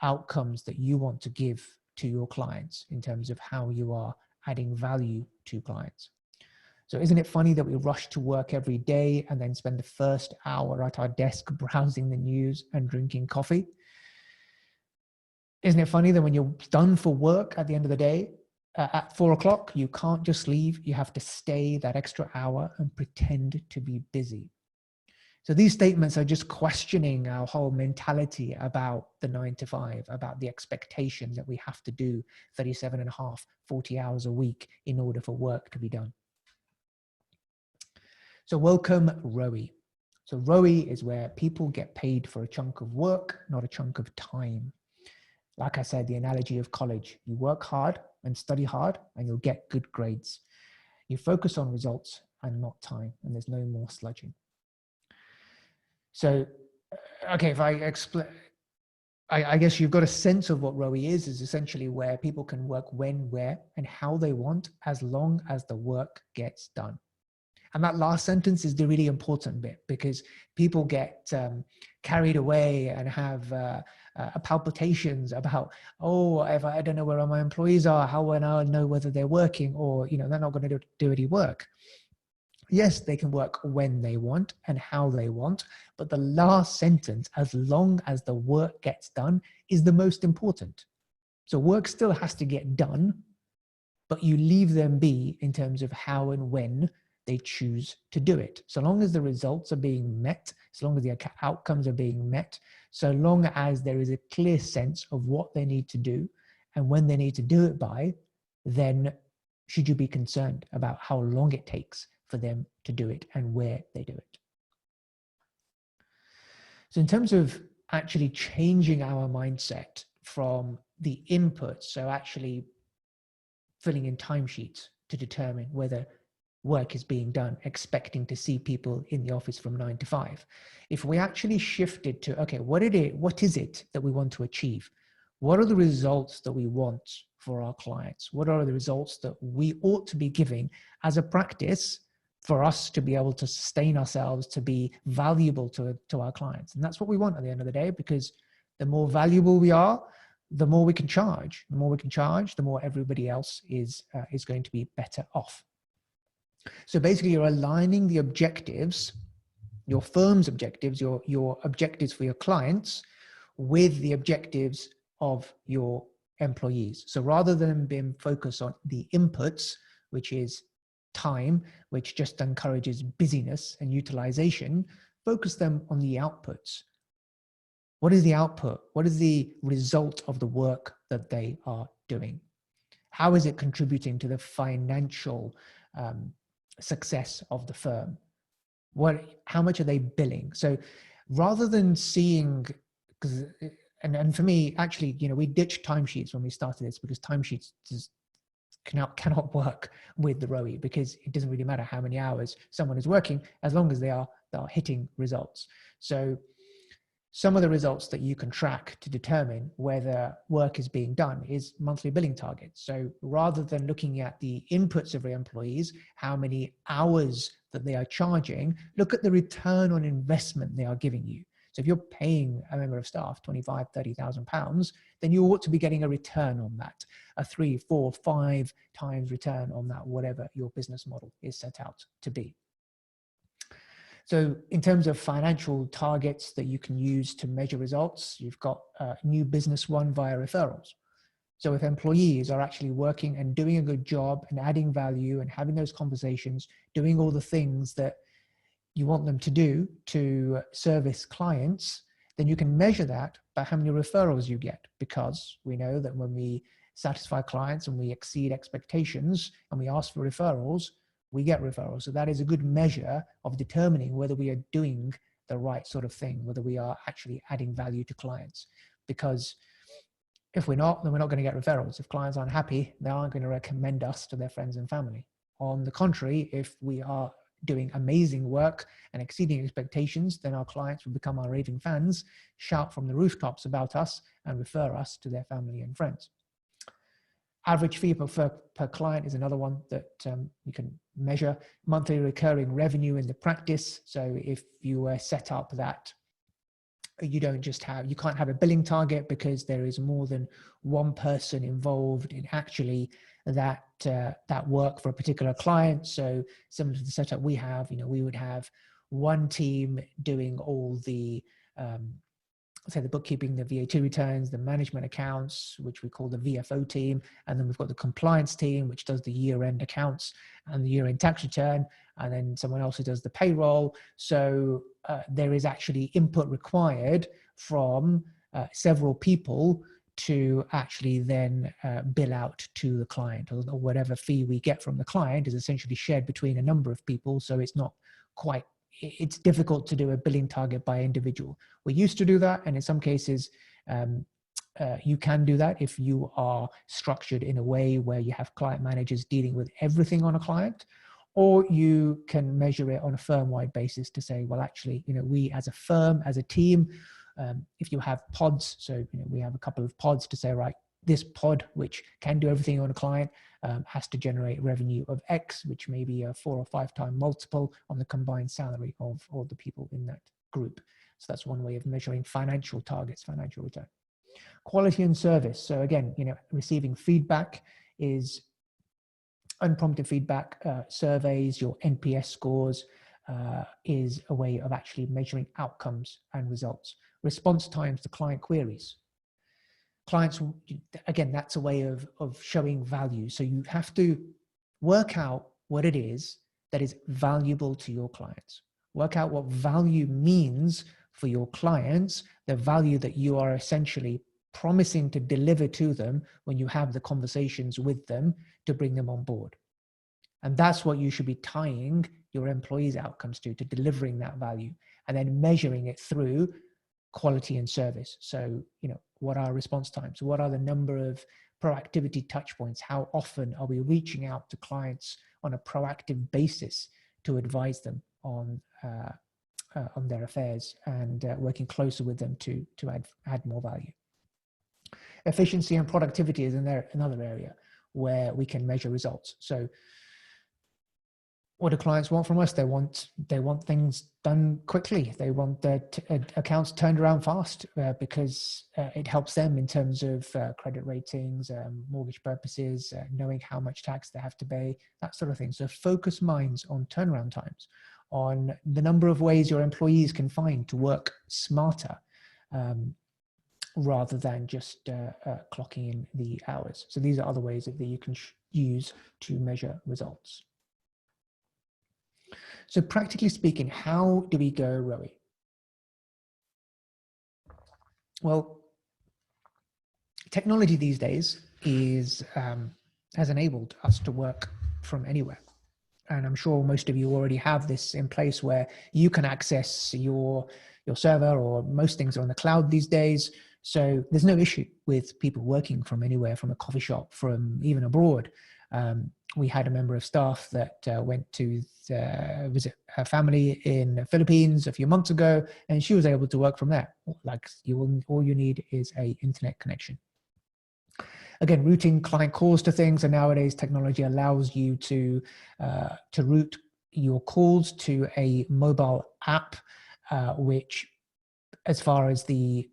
outcomes that you want to give to your clients in terms of how you are adding value to clients? So isn't it funny that we rush to work every day and then spend the first hour at our desk browsing the news and drinking coffee? isn't it funny that when you're done for work at the end of the day, at 4 o'clock, you can't just leave. You have to stay that extra hour and pretend to be busy. So these statements are just questioning our whole mentality about the 9 to 5, about the expectation that we have to do 37 and a half, 40 hours a week in order for work to be done. So welcome ROWE. So ROWE is where people get paid for a chunk of work, not a chunk of time. Like I said, the analogy of college, you work hard and study hard and you'll get good grades. You focus on results and not time, and there's no more sludging. So, okay, if I explain, I guess you've got a sense of what ROWE is essentially where people can work when, where, and how they want, as long as the work gets done. And that last sentence is the really important bit, because people get carried away and have palpitations about, oh, if I don't know where my employees are, how will I know whether they're working, or, you know, they're not going to do any work. Yes, they can work when they want and how they want, but the last sentence, as long as the work gets done, is the most important. So work still has to get done, but you leave them be in terms of how and when they choose to do it. So long as the results are being met, so long as the outcomes are being met, so long as there is a clear sense of what they need to do and when they need to do it by, then should you be concerned about how long it takes for them to do it and where they do it. So in terms of actually changing our mindset from the input, so actually filling in timesheets to determine whether work is being done, expecting to see people in the office from 9 to 5. If we actually shifted to, okay, what is it that we want to achieve? What are the results that we want for our clients? What are the results that we ought to be giving as a practice for us to be able to sustain ourselves, to be valuable to our clients? And that's what we want at the end of the day, because the more valuable we are, the more we can charge. The more we can charge, the more everybody else is going to be better off. So basically you're aligning the objectives, your firm's objectives, your objectives for your clients with the objectives of your employees. So rather than being focused on the inputs, which is time, which just encourages busyness and utilization, focus them on the outputs. What is the output? What is the result of the work that they are doing? How is it contributing to the financial success of the firm? How much are they billing? So rather than seeing, and for me, actually, you know, we ditched timesheets when we started this, because timesheets just cannot work with the ROWE, because it doesn't really matter how many hours someone is working as long as they are hitting results. So some of the results that you can track to determine whether work is being done is monthly billing targets. So rather than looking at the inputs of your employees, how many hours that they are charging, look at the return on investment they are giving you. So if you're paying a member of staff 25,000, 30,000 pounds, then you ought to be getting a return on that, a 3, 4, 5 times return on that, whatever your business model is set out to be. So in terms of financial targets that you can use to measure results, you've got new business one via referrals. So if employees are actually working and doing a good job and adding value and having those conversations, doing all the things that you want them to do to service clients, then you can measure that by how many referrals you get, because we know that when we satisfy clients and we exceed expectations and we ask for referrals, we get referrals. So that is a good measure of determining whether we are doing the right sort of thing, whether we are actually adding value to clients. Because if we're not, then we're not going to get referrals. If clients aren't happy, they aren't going to recommend us to their friends and family. On the contrary, if we are doing amazing work and exceeding expectations, then our clients will become our raving fans, shout from the rooftops about us, and refer us to their family and friends. Average fee per client is another one that you can measure. Monthly recurring revenue in the practice. So if you were set up that you can't have a billing target because there is more than one person involved in actually that work for a particular client. So similar to the setup we have, we would have one team doing all the say the bookkeeping, the VAT returns, the management accounts, which we call the VFO team. And then we've got the compliance team, which does the year-end accounts and the year-end tax return. And then someone else who does the payroll. So there is actually input required from several people to actually then bill out to the client, or whatever fee we get from the client is essentially shared between a number of people. So it's not quite, it's difficult to do a billing target by individual. We used to do that, and in some cases, you can do that if you are structured in a way where you have client managers dealing with everything on a client, or you can measure it on a firm-wide basis to say, well, actually, we as a firm, as a team, if you have pods, so we have a couple of pods to say, right, this pod, which can do everything on a client, has to generate revenue of X, which may be a 4 or 5 time multiple on the combined salary of all the people in that group. So that's one way of measuring financial targets, financial return. Quality and service. So again, receiving feedback is unprompted feedback, surveys, your NPS scores is a way of actually measuring outcomes and results. Response times to client queries. Clients, again, that's a way of showing value. So you have to work out what it is that is valuable to your clients. Work out what value means for your clients, the value that you are essentially promising to deliver to them when you have the conversations with them to bring them on board. And that's what you should be tying your employees' outcomes to delivering that value, and then measuring it through quality and service. So, what are response times? What are the number of proactivity touch points? How often are we reaching out to clients on a proactive basis to advise them on their affairs, and working closer with them to add more value? Efficiency and productivity is another area where we can measure results. So what do clients want from us? They want things done quickly. They want their accounts turned around fast because it helps them in terms of credit ratings, mortgage purposes, knowing how much tax they have to pay, that sort of thing. So focus minds on turnaround times, on the number of ways your employees can find to work smarter, rather than just clocking in the hours. So these are other ways that you can use to measure results. So practically speaking, how do we go ROWE? Well, technology these days has enabled us to work from anywhere. And I'm sure most of you already have this in place where you can access your server, or most things are on the cloud these days. So there's no issue with people working from anywhere, from a coffee shop, from even abroad. We had a member of staff that went to visit her family in the Philippines a few months ago, and she was able to work from there. Like, all you need is an internet connection. Again, routing client calls to things, and nowadays technology allows you to route your calls to a mobile app, which, as far as the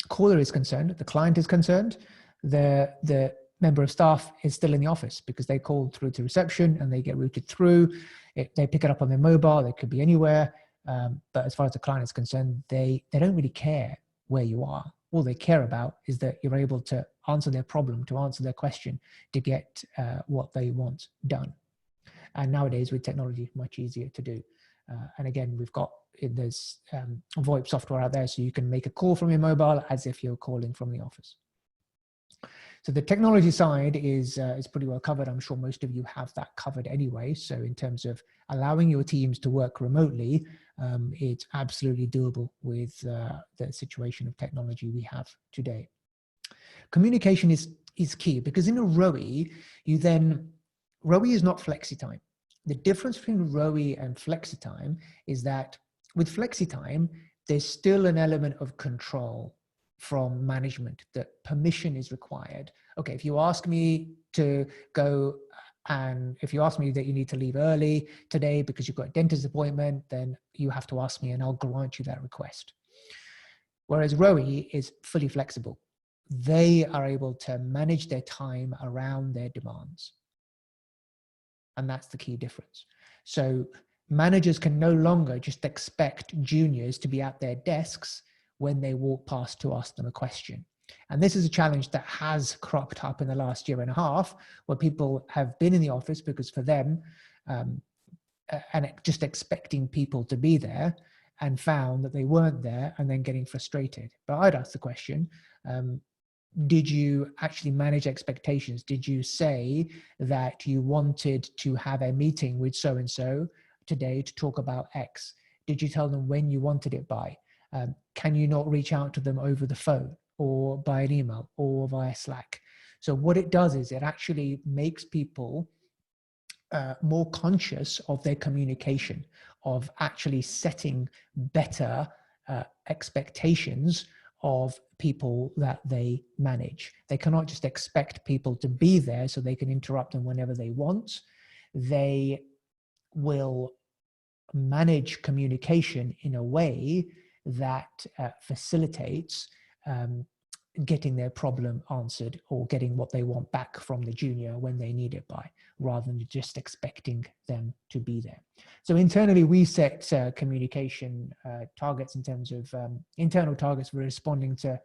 caller is concerned, the client is concerned, the member of staff is still in the office because they called through to reception and they get routed through. They pick it up on their mobile. They could be anywhere. But as far as the client is concerned, they don't really care where you are. All they care about is that you're able to answer their problem, to answer their question, to get what they want done. And nowadays with technology, much easier to do. And again, there's VoIP software out there, so you can make a call from your mobile as if you're calling from the office. So the technology side is pretty well covered. I'm sure most of you have that covered anyway. So in terms of allowing your teams to work remotely, it's absolutely doable with the situation of technology we have today. Communication is key, because in a ROWE, ROWE is not flexi-time. The difference between ROWE and flexi-time is that with flexi-time, there's still an element of control from management, that permission is required. Okay, if you ask me to go, and if you ask me that you need to leave early today because you've got a dentist appointment, then you have to ask me and I'll grant you that request. Whereas ROWE is fully flexible. They are able to manage their time around their demands. And that's the key difference. So managers can no longer just expect juniors to be at their desks when they walk past to ask them a question. And this is a challenge that has cropped up in the last year and a half, where people have been in the office because for them, and just expecting people to be there, and found that they weren't there and then getting frustrated. But I'd ask the question, did you actually manage expectations? Did you say that you wanted to have a meeting with so-and-so today to talk about X? Did you tell them when you wanted it by? Can you not reach out to them over the phone or by an email or via Slack? So what it does is it actually makes people more conscious of their communication, of actually setting better expectations of people that they manage. They cannot just expect people to be there so they can interrupt them whenever they want. They will manage communication in a way that facilitates getting their problem answered or getting what they want back from the junior when they need it by, rather than just expecting them to be there. So internally, we set communication targets in terms of internal targets for responding to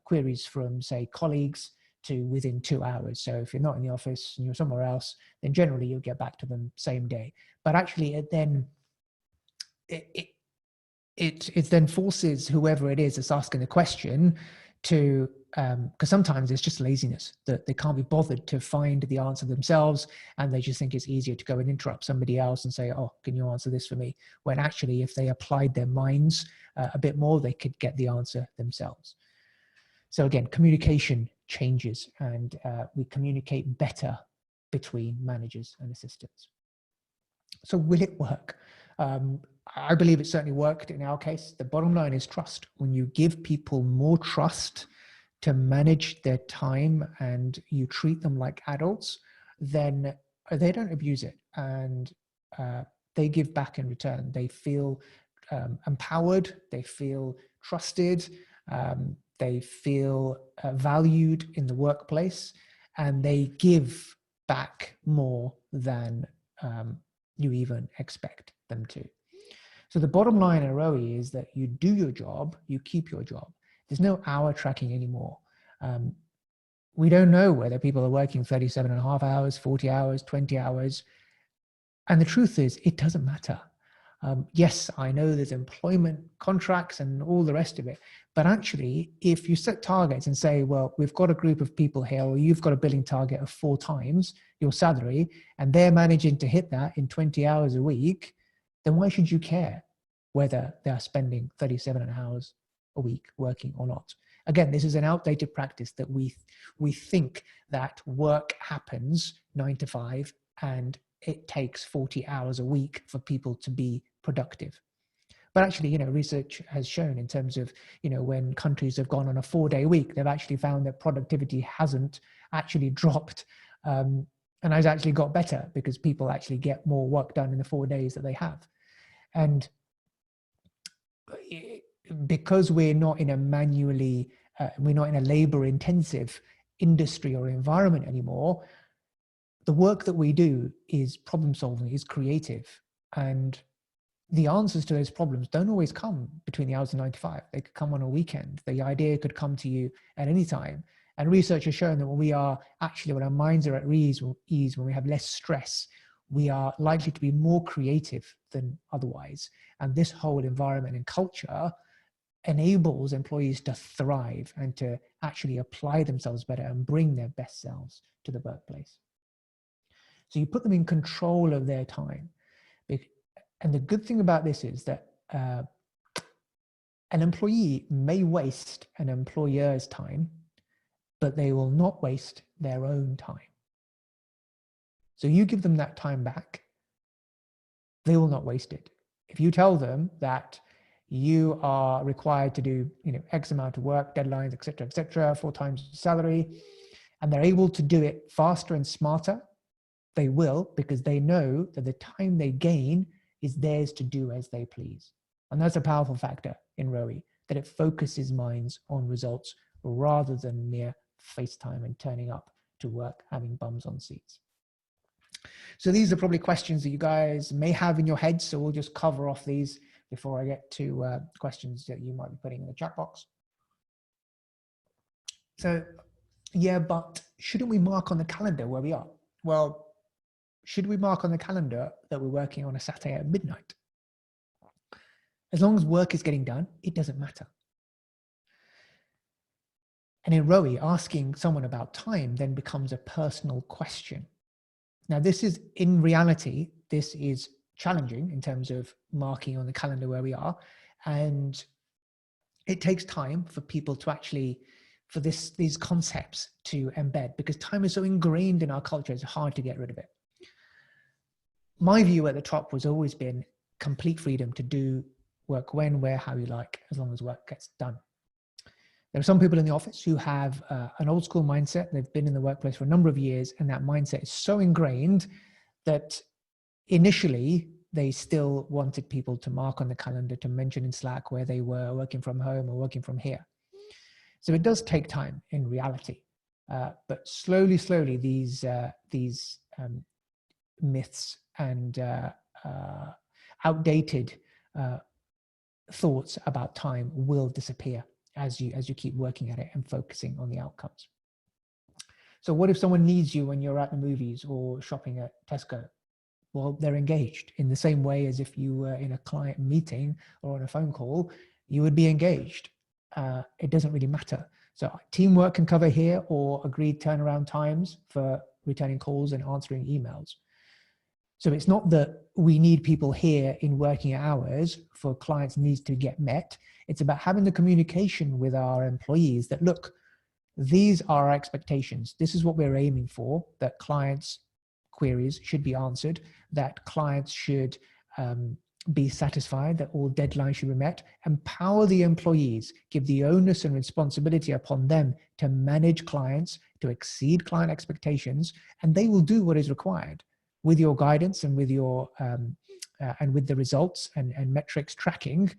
queries from, say, colleagues to within 2 hours. So if you're not in the office and you're somewhere else, then generally you'll get back to them same day. But actually, it then forces whoever it is that's asking the question to, because sometimes it's just laziness, that they can't be bothered to find the answer themselves, and they just think it's easier to go and interrupt somebody else and say, oh, can you answer this for me? When actually, if they applied their minds a bit more, they could get the answer themselves. So again, communication changes, and we communicate better between managers and assistants. So will it work? I believe it certainly worked in our case. The bottom line is trust. When you give people more trust to manage their time and you treat them like adults, then they don't abuse it, and they give back in return. They feel empowered, they feel trusted, they feel valued in the workplace, and they give back more than you even expect them to. So the bottom line at ROWE is that you do your job, you keep your job. There's no hour tracking anymore. We don't know whether people are working 37.5 hours, 40 hours, 20 hours. And the truth is, it doesn't matter. Yes, I know there's employment contracts and all the rest of it, but actually, if you set targets and say, well, we've got a group of people here, or you've got a billing target of 4 times your salary, and they're managing to hit that in 20 hours a week, then why should you care whether they are spending 37 hours a week working or not? Again, this is an outdated practice that we think that work happens 9 to 5 and it takes 40 hours a week for people to be productive. But actually, research has shown in terms of, when countries have gone on a 4-day week, they've actually found that productivity hasn't actually dropped and has actually got better, because people actually get more work done in the 4 days that they have. And because we're not in a we're not in a labor intensive industry or environment anymore, the work that we do is problem solving, is creative. And the answers to those problems don't always come between the hours of 9 to 5. They could come on a weekend. The idea could come to you at any time. And research has shown that when our minds are at ease, when we have less stress, we are likely to be more creative than otherwise. And this whole environment and culture enables employees to thrive and to actually apply themselves better and bring their best selves to the workplace. So you put them in control of their time. And the good thing about this is that an employee may waste an employer's time, but they will not waste their own time. So you give them that time back, they will not waste it. If you tell them that you are required to do, X amount of work, deadlines, et cetera, 4 times salary, and they're able to do it faster and smarter, they will, because they know that the time they gain is theirs to do as they please. And that's a powerful factor in ROWE, that it focuses minds on results rather than mere face time and turning up to work having bums on seats. So these are probably questions that you guys may have in your head, so we'll just cover off these before I get to questions that you might be putting in the chat box. So, yeah, but shouldn't we mark on the calendar where we are? Well, should we mark on the calendar that we're working on a Saturday at midnight? As long as work is getting done, it doesn't matter. And in ROWE, asking someone about time then becomes a personal question. Now, this is, in reality, this is challenging in terms of marking on the calendar where we are. And it takes time for people to actually, for these concepts to embed, because time is so ingrained in our culture, it's hard to get rid of it. My view at the top was always been complete freedom to do work when, where, how you like, as long as work gets done. There are some people in the office who have an old school mindset. They've been in the workplace for a number of years, and that mindset is so ingrained that initially they still wanted people to mark on the calendar, to mention in Slack where they were working from home or working from here. So it does take time in reality, but slowly, these myths and outdated thoughts about time will disappear as you keep working at it and focusing on the outcomes. So what if someone needs you when you're at the movies or shopping at Tesco? Well, they're engaged in the same way as if you were in a client meeting or on a phone call, you would be engaged. It doesn't really matter. So teamwork can cover here, or agreed turnaround times for returning calls and answering emails. So it's not that we need people here in working hours for clients' needs to get met. It's about having the communication with our employees that, look, these are our expectations. This is what we're aiming for, that clients' queries should be answered, that clients should be satisfied, that all deadlines should be met. Empower the employees, give the onus and responsibility upon them to manage clients, to exceed client expectations, and they will do what is required. With your guidance and with your and with the results and metrics tracking,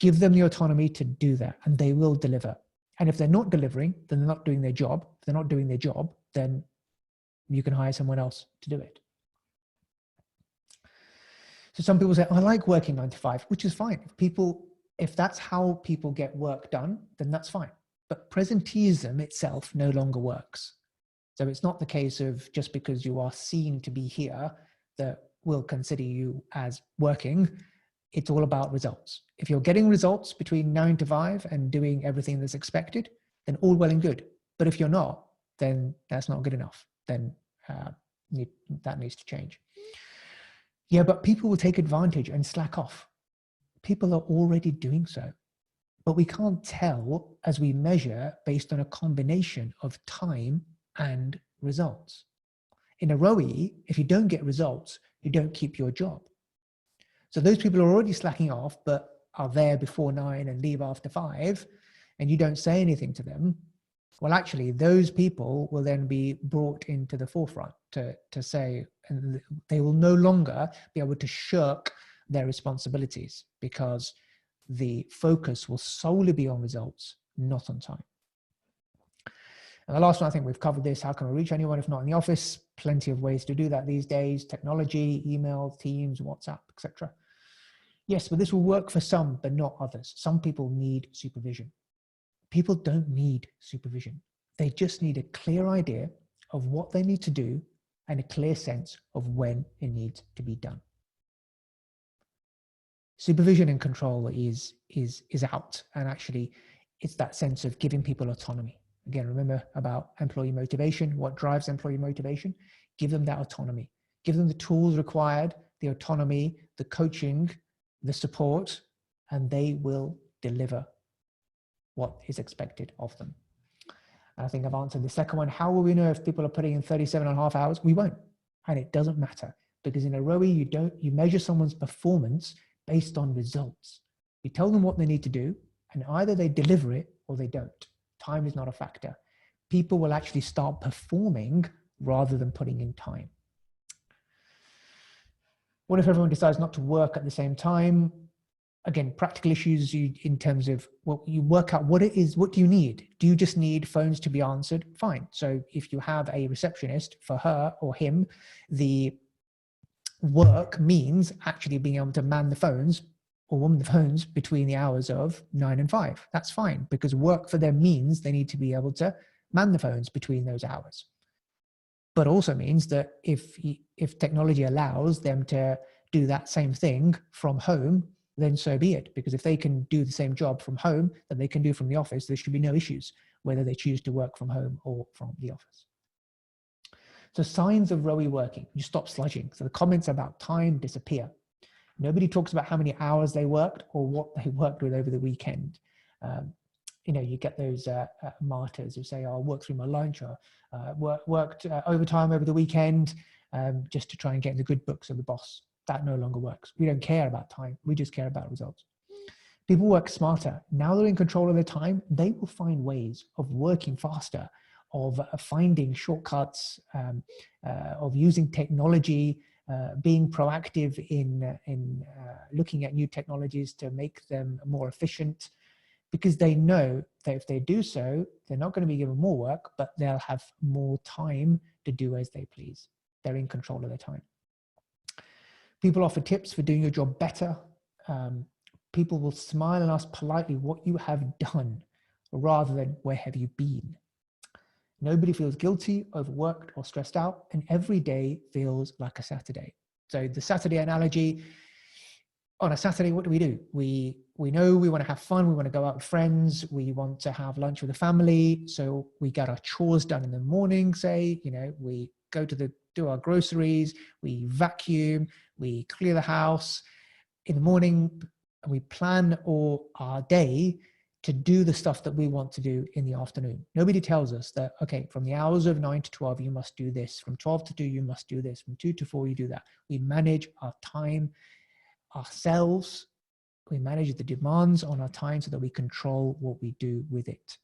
give them the autonomy to do that, and they will deliver. And if they're not delivering, then they're not doing their job. If they're not doing their job, then you can hire someone else to do it. So some people say, I like working 9 to 5, which is fine. If that's how people get work done, then that's fine. But presenteeism itself no longer works. So it's not the case of just because you are seen to be here that we'll consider you as working. It's all about results. If you're getting results between 9 to 5 and doing everything that's expected, then all well and good. But if you're not, then that's not good enough. Then that needs to change. Yeah, but people will take advantage and slack off. People are already doing so. But we can't tell as we measure based on a combination of time and results. In a ROWE, if you don't get results, you don't keep your job. So those people are already slacking off, but are there before 9 and leave after 5, and you don't say anything to them. Well, actually, those people will then be brought into the forefront to say, and they will no longer be able to shirk their responsibilities, because the focus will solely be on results, not on time. And the last one, I think we've covered this. How can we reach anyone if not in the office? Plenty of ways to do that these days. Technology, email, Teams, WhatsApp, etc. Yes, but this will work for some, but not others. Some people need supervision. People don't need supervision. They just need a clear idea of what they need to do and a clear sense of when it needs to be done. Supervision and control is out, and actually it's that sense of giving people autonomy. Again, remember about employee motivation. What drives employee motivation? Give them that autonomy. Give them the tools required, the autonomy, the coaching, the support, and they will deliver what is expected of them. And I think I've answered the second one. How will we know if people are putting in 37.5 hours? We won't. And it doesn't matter, because in a ROWE, you measure someone's performance based on results. You tell them what they need to do, and either they deliver it or they don't. Time is not a factor. People will actually start performing rather than putting in time. What if everyone decides not to work at the same time? Again, practical issues in terms of, well, you work out what it is, what do you need? Do you just need phones to be answered? Fine. So if you have a receptionist, for her or him, the work means actually being able to man the phones, or woman the phones between the hours of 9 and 5. That's fine, because work for them means they need to be able to man the phones between those hours. But also means that if technology allows them to do that same thing from home, then so be it. Because if they can do the same job from home that they can do from the office, there should be no issues whether they choose to work from home or from the office. So signs of ROWE working: you stop sludging. So the comments about time disappear. Nobody talks about how many hours they worked or what they worked with over the weekend. You get those martyrs who say, oh, I worked through my lunch, or worked overtime over the weekend just to try and get in the good books of the boss. That no longer works. We don't care about time. We just care about results. People work smarter. Now they're in control of their time. They will find ways of working faster, of finding shortcuts, of using technology, being proactive in looking at new technologies to make them more efficient, because they know that if they do so, they're not going to be given more work, but they'll have more time to do as they please. They're in control of their time. People offer tips for doing your job better. People will smile and ask politely what you have done rather than where have you been. Nobody feels guilty, overworked, or stressed out, and every day feels like a Saturday. So the Saturday analogy: on a Saturday, what do? We know we want to have fun. We want to go out with friends. We want to have lunch with the family. So we get our chores done in the morning. Say, we go to do our groceries. We vacuum. We clear the house in the morning, and we plan our day to do the stuff that we want to do in the afternoon. Nobody tells us that, okay, from the hours of 9 to 12, you must do this. From 12 to 2, you must do this. From 2 to 4, you do that. We manage our time ourselves. We manage the demands on our time so that we control what we do with it.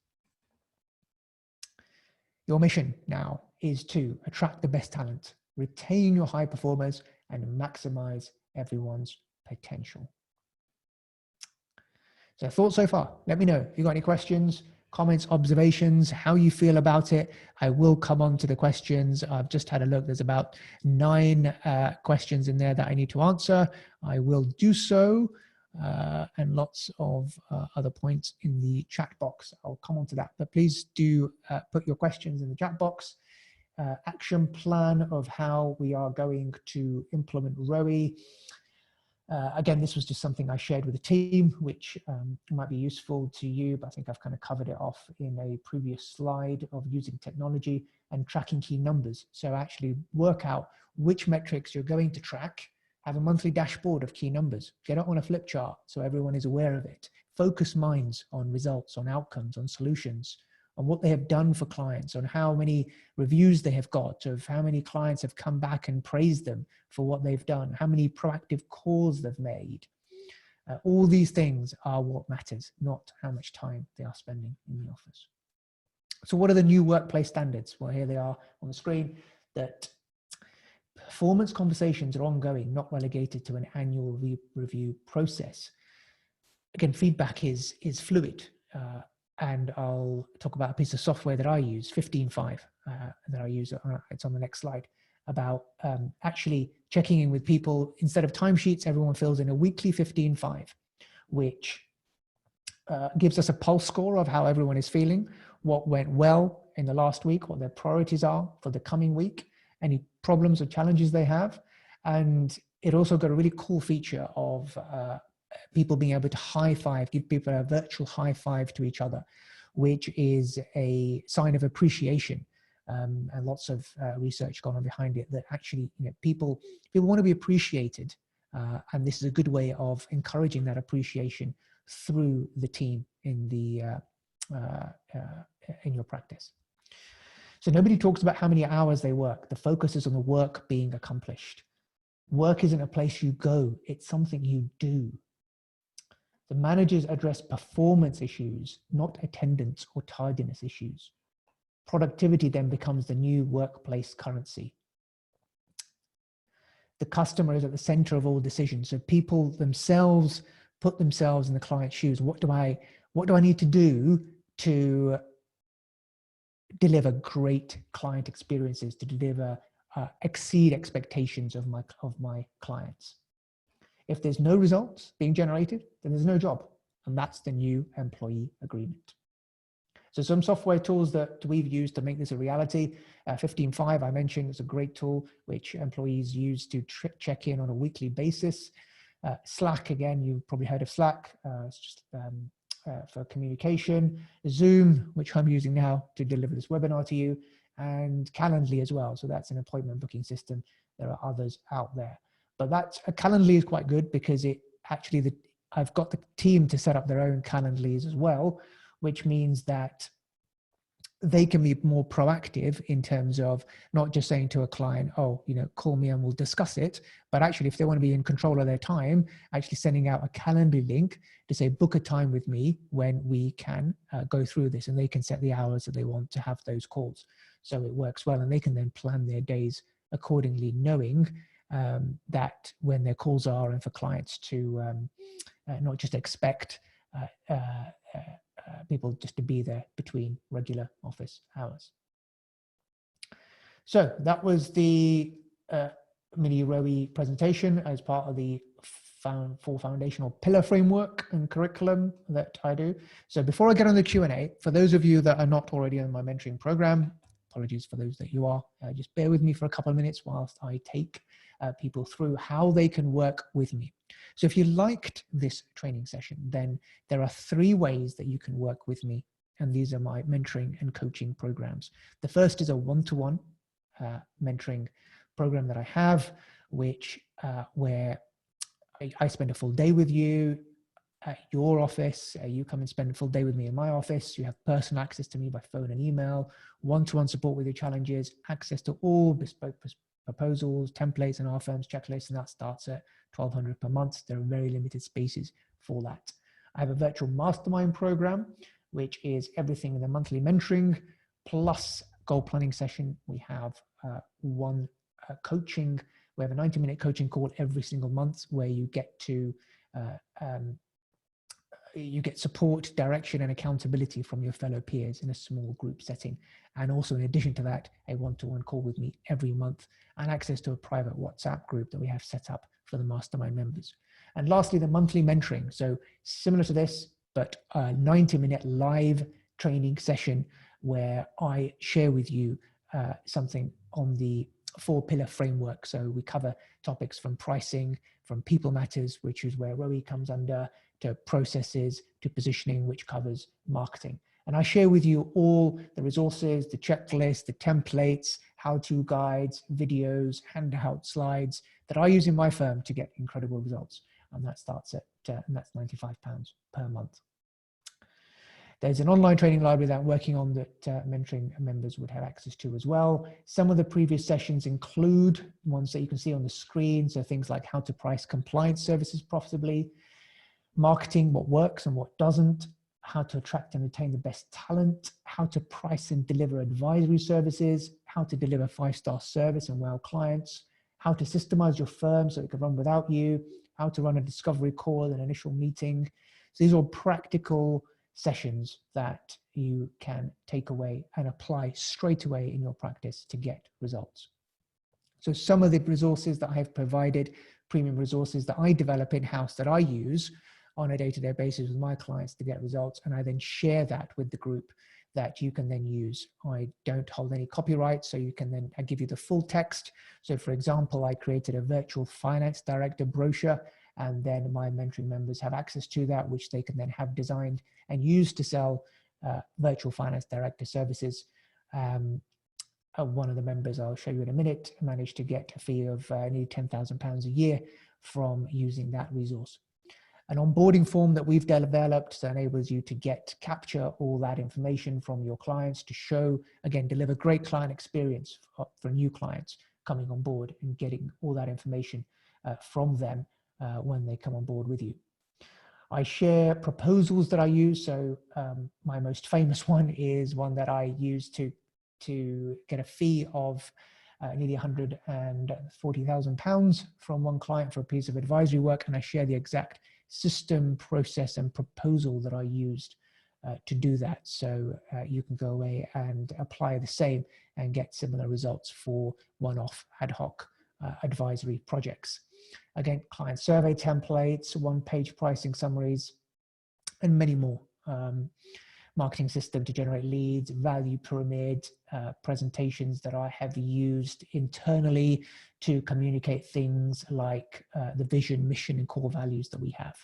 Your mission now is to attract the best talent, retain your high performers, and maximize everyone's potential. So thoughts so far? Let me know if you've got any questions, comments, observations, how you feel about it. I will come on to the questions. I've just had a look. There's about 9 questions in there that I need to answer. I will do so, and lots of other points in the chat box. I'll come on to that, but please do put your questions in the chat box. Action plan of how we are going to implement ROWE. Again, this was just something I shared with the team, which might be useful to you, but I think I've kind of covered it off in a previous slide of using technology and tracking key numbers. So actually work out which metrics you're going to track, have a monthly dashboard of key numbers, get it on a flip chart so everyone is aware of it. Focus minds on results, on outcomes, on solutions, on what they have done for clients, on how many reviews they have got, of how many clients have come back and praised them for what they've done, how many proactive calls they've made. All these things are what matters, not how much time they are spending in the office. So what are the new workplace standards? Well, here they are on the screen, that performance conversations are ongoing, not relegated to an annual review process. Again, feedback is fluid. And I'll talk about a piece of software that I use, 15.5, that I use. It's on the next slide, about actually checking in with people. Instead of timesheets, everyone fills in a weekly 15.5, which gives us a pulse score of how everyone is feeling, what went well in the last week, what their priorities are for the coming week, any problems or challenges they have. And it also got a really cool feature of people being able to high five, give people a virtual high five to each other, which is a sign of appreciation. And lots of research gone on behind it, that actually, people want to be appreciated, and this is a good way of encouraging that appreciation through the team in your practice. So nobody talks about how many hours they work. The focus is on the work being accomplished. Work isn't a place you go; it's something you do. The managers address performance issues, not attendance or tardiness issues. Productivity then becomes the new workplace currency. The customer is at the center of all decisions. So people themselves put themselves in the client's shoes. What do I need to do to deliver great client experiences, to deliver exceed expectations of my clients? If there's no results being generated, then there's no job. And that's the new employee agreement. So some software tools that we've used to make this a reality. 15.5, I mentioned, is a great tool which employees use to check in on a weekly basis. Slack, again, you've probably heard of Slack. It's just for communication. Zoom, which I'm using now to deliver this webinar to you, and Calendly as well. So that's an appointment booking system. There are others out there, but Calendly is quite good because it actually, I've got the team to set up their own Calendlys as well, which means that they can be more proactive in terms of not just saying to a client, oh, call me and we'll discuss it, but actually if they want to be in control of their time, actually sending out a Calendly link to say, book a time with me when we can go through this, and they can set the hours that they want to have those calls. So it works well, and they can then plan their days accordingly, knowing that when their calls are, and for clients to not just expect people just to be there between regular office hours. So that was the mini ROWE presentation as part of the four foundational pillar framework and curriculum that I do. So before I get on the Q&A, for those of you that are not already on my mentoring program, apologies for those that you are, just bear with me for a couple of minutes whilst I take people through how they can work with me. So if you liked this training session, then there are 3 ways that you can work with me. And these are my mentoring and coaching programs. The first is a one-to-one mentoring program that I have, which where I spend a full day with you at your office. You come and spend a full day with me in my office. You have personal access to me by phone and email, one-to-one support with your challenges, access to all bespoke proposals, templates, and our firm's checklists, and that starts at $1,200 per month. There are very limited spaces for that. I have a virtual mastermind program, which is everything in the monthly mentoring plus goal planning session. We have one coaching. We have a 90-minute coaching call every single month where you get to you get support, direction, and accountability from your fellow peers in a small group setting. And also, in addition to that, a one-to-one call with me every month, and access to a private WhatsApp group that we have set up for the mastermind members. And lastly, the monthly mentoring. So similar to this, but a 90-minute live training session where I share with you something on the 4-pillar framework. So we cover topics from pricing, from people matters, which is where ROWE comes under, to processes, to positioning, which covers marketing. And I share with you all the resources, the checklist, the templates, how-to guides, videos, handout slides that I use in my firm to get incredible results. And that starts at, and that's £95 per month. There's an online training library that I'm working on that mentoring members would have access to as well. Some of the previous sessions include ones that you can see on the screen. So things like how to price compliance services profitably, marketing, what works and what doesn't, how to attract and retain the best talent, how to price and deliver advisory services, how to deliver 5-star service and wow clients, how to systemize your firm so it can run without you, how to run a discovery call, an initial meeting. So these are all practical sessions that you can take away and apply straight away in your practice to get results. So some of the resources that I have provided, premium resources that I develop in-house that I use on a day-to-day basis with my clients to get results, and I then share that with the group that you can then use. I don't hold any copyright, so you can then, I give you the full text. So for example, I created a virtual finance director brochure, and then my mentoring members have access to that, which they can then have designed and use to sell virtual finance director services. One of the members, I'll show you in a minute, managed to get a fee of nearly £10,000 a year from using that resource. An onboarding form that we've developed that enables you to capture all that information from your clients to show, again, deliver great client experience for new clients coming on board and getting all that information from them when they come on board with you. I share proposals that I use. So my most famous one is one that I use to get a fee of nearly £140,000 from one client for a piece of advisory work. And I share the exact system, process, and proposal that I used to do that. So you can go away and apply the same and get similar results for one-off ad hoc advisory projects. Again, client survey templates, one-page pricing summaries, and many more. Marketing system to generate leads, value pyramid, presentations that I have used internally to communicate things like the vision, mission, and core values that we have.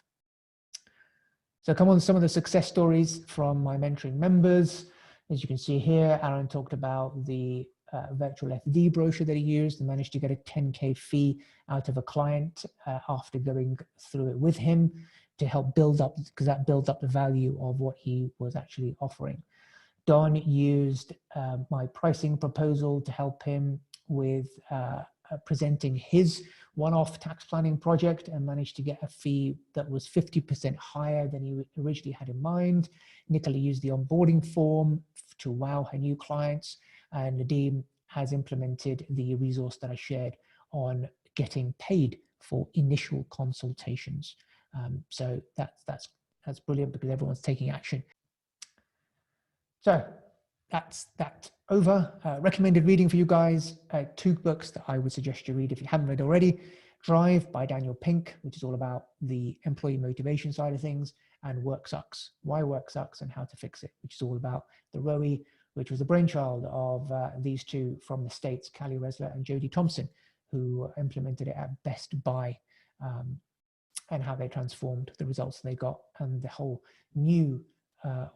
So come on to some of the success stories from my mentoring members. As you can see here, Aaron talked about the virtual FD brochure that he used and managed to get a 10K fee out of a client after going through it with him to help build up, because that builds up the value of what he was actually offering. Don used my pricing proposal to help him with presenting his one-off tax planning project and managed to get a fee that was 50% higher than he originally had in mind. Nicola used the onboarding form to wow her new clients, and Nadeem has implemented the resource that I shared on getting paid for initial consultations. So that's brilliant because everyone's taking action. So that's that over. Recommended reading for you guys, 2 books that I would suggest you read if you haven't read already. Drive by Daniel Pink, which is all about the employee motivation side of things, and Work Sucks, Why Work Sucks and How to Fix It, which is all about the ROWE, which was the brainchild of these 2 from the States, Callie Resler and Jodie Thompson, who implemented it at Best Buy, and how they transformed the results they got and the whole new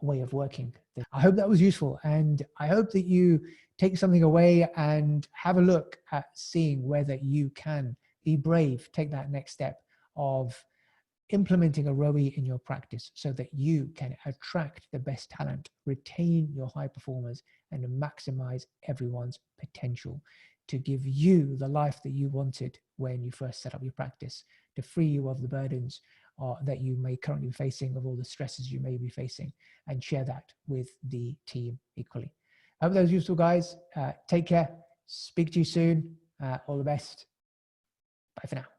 way of working. I hope that was useful, and I hope that you take something away and have a look at seeing whether you can be brave, take that next step of implementing a ROWE in your practice so that you can attract the best talent, retain your high performers, and maximize everyone's potential to give you the life that you wanted when you first set up your practice, to free you of the burdens that you may currently be facing, of all the stresses you may be facing, and share that with the team equally. I hope that was useful, guys. Take care. Speak to you soon. All the best. Bye for now.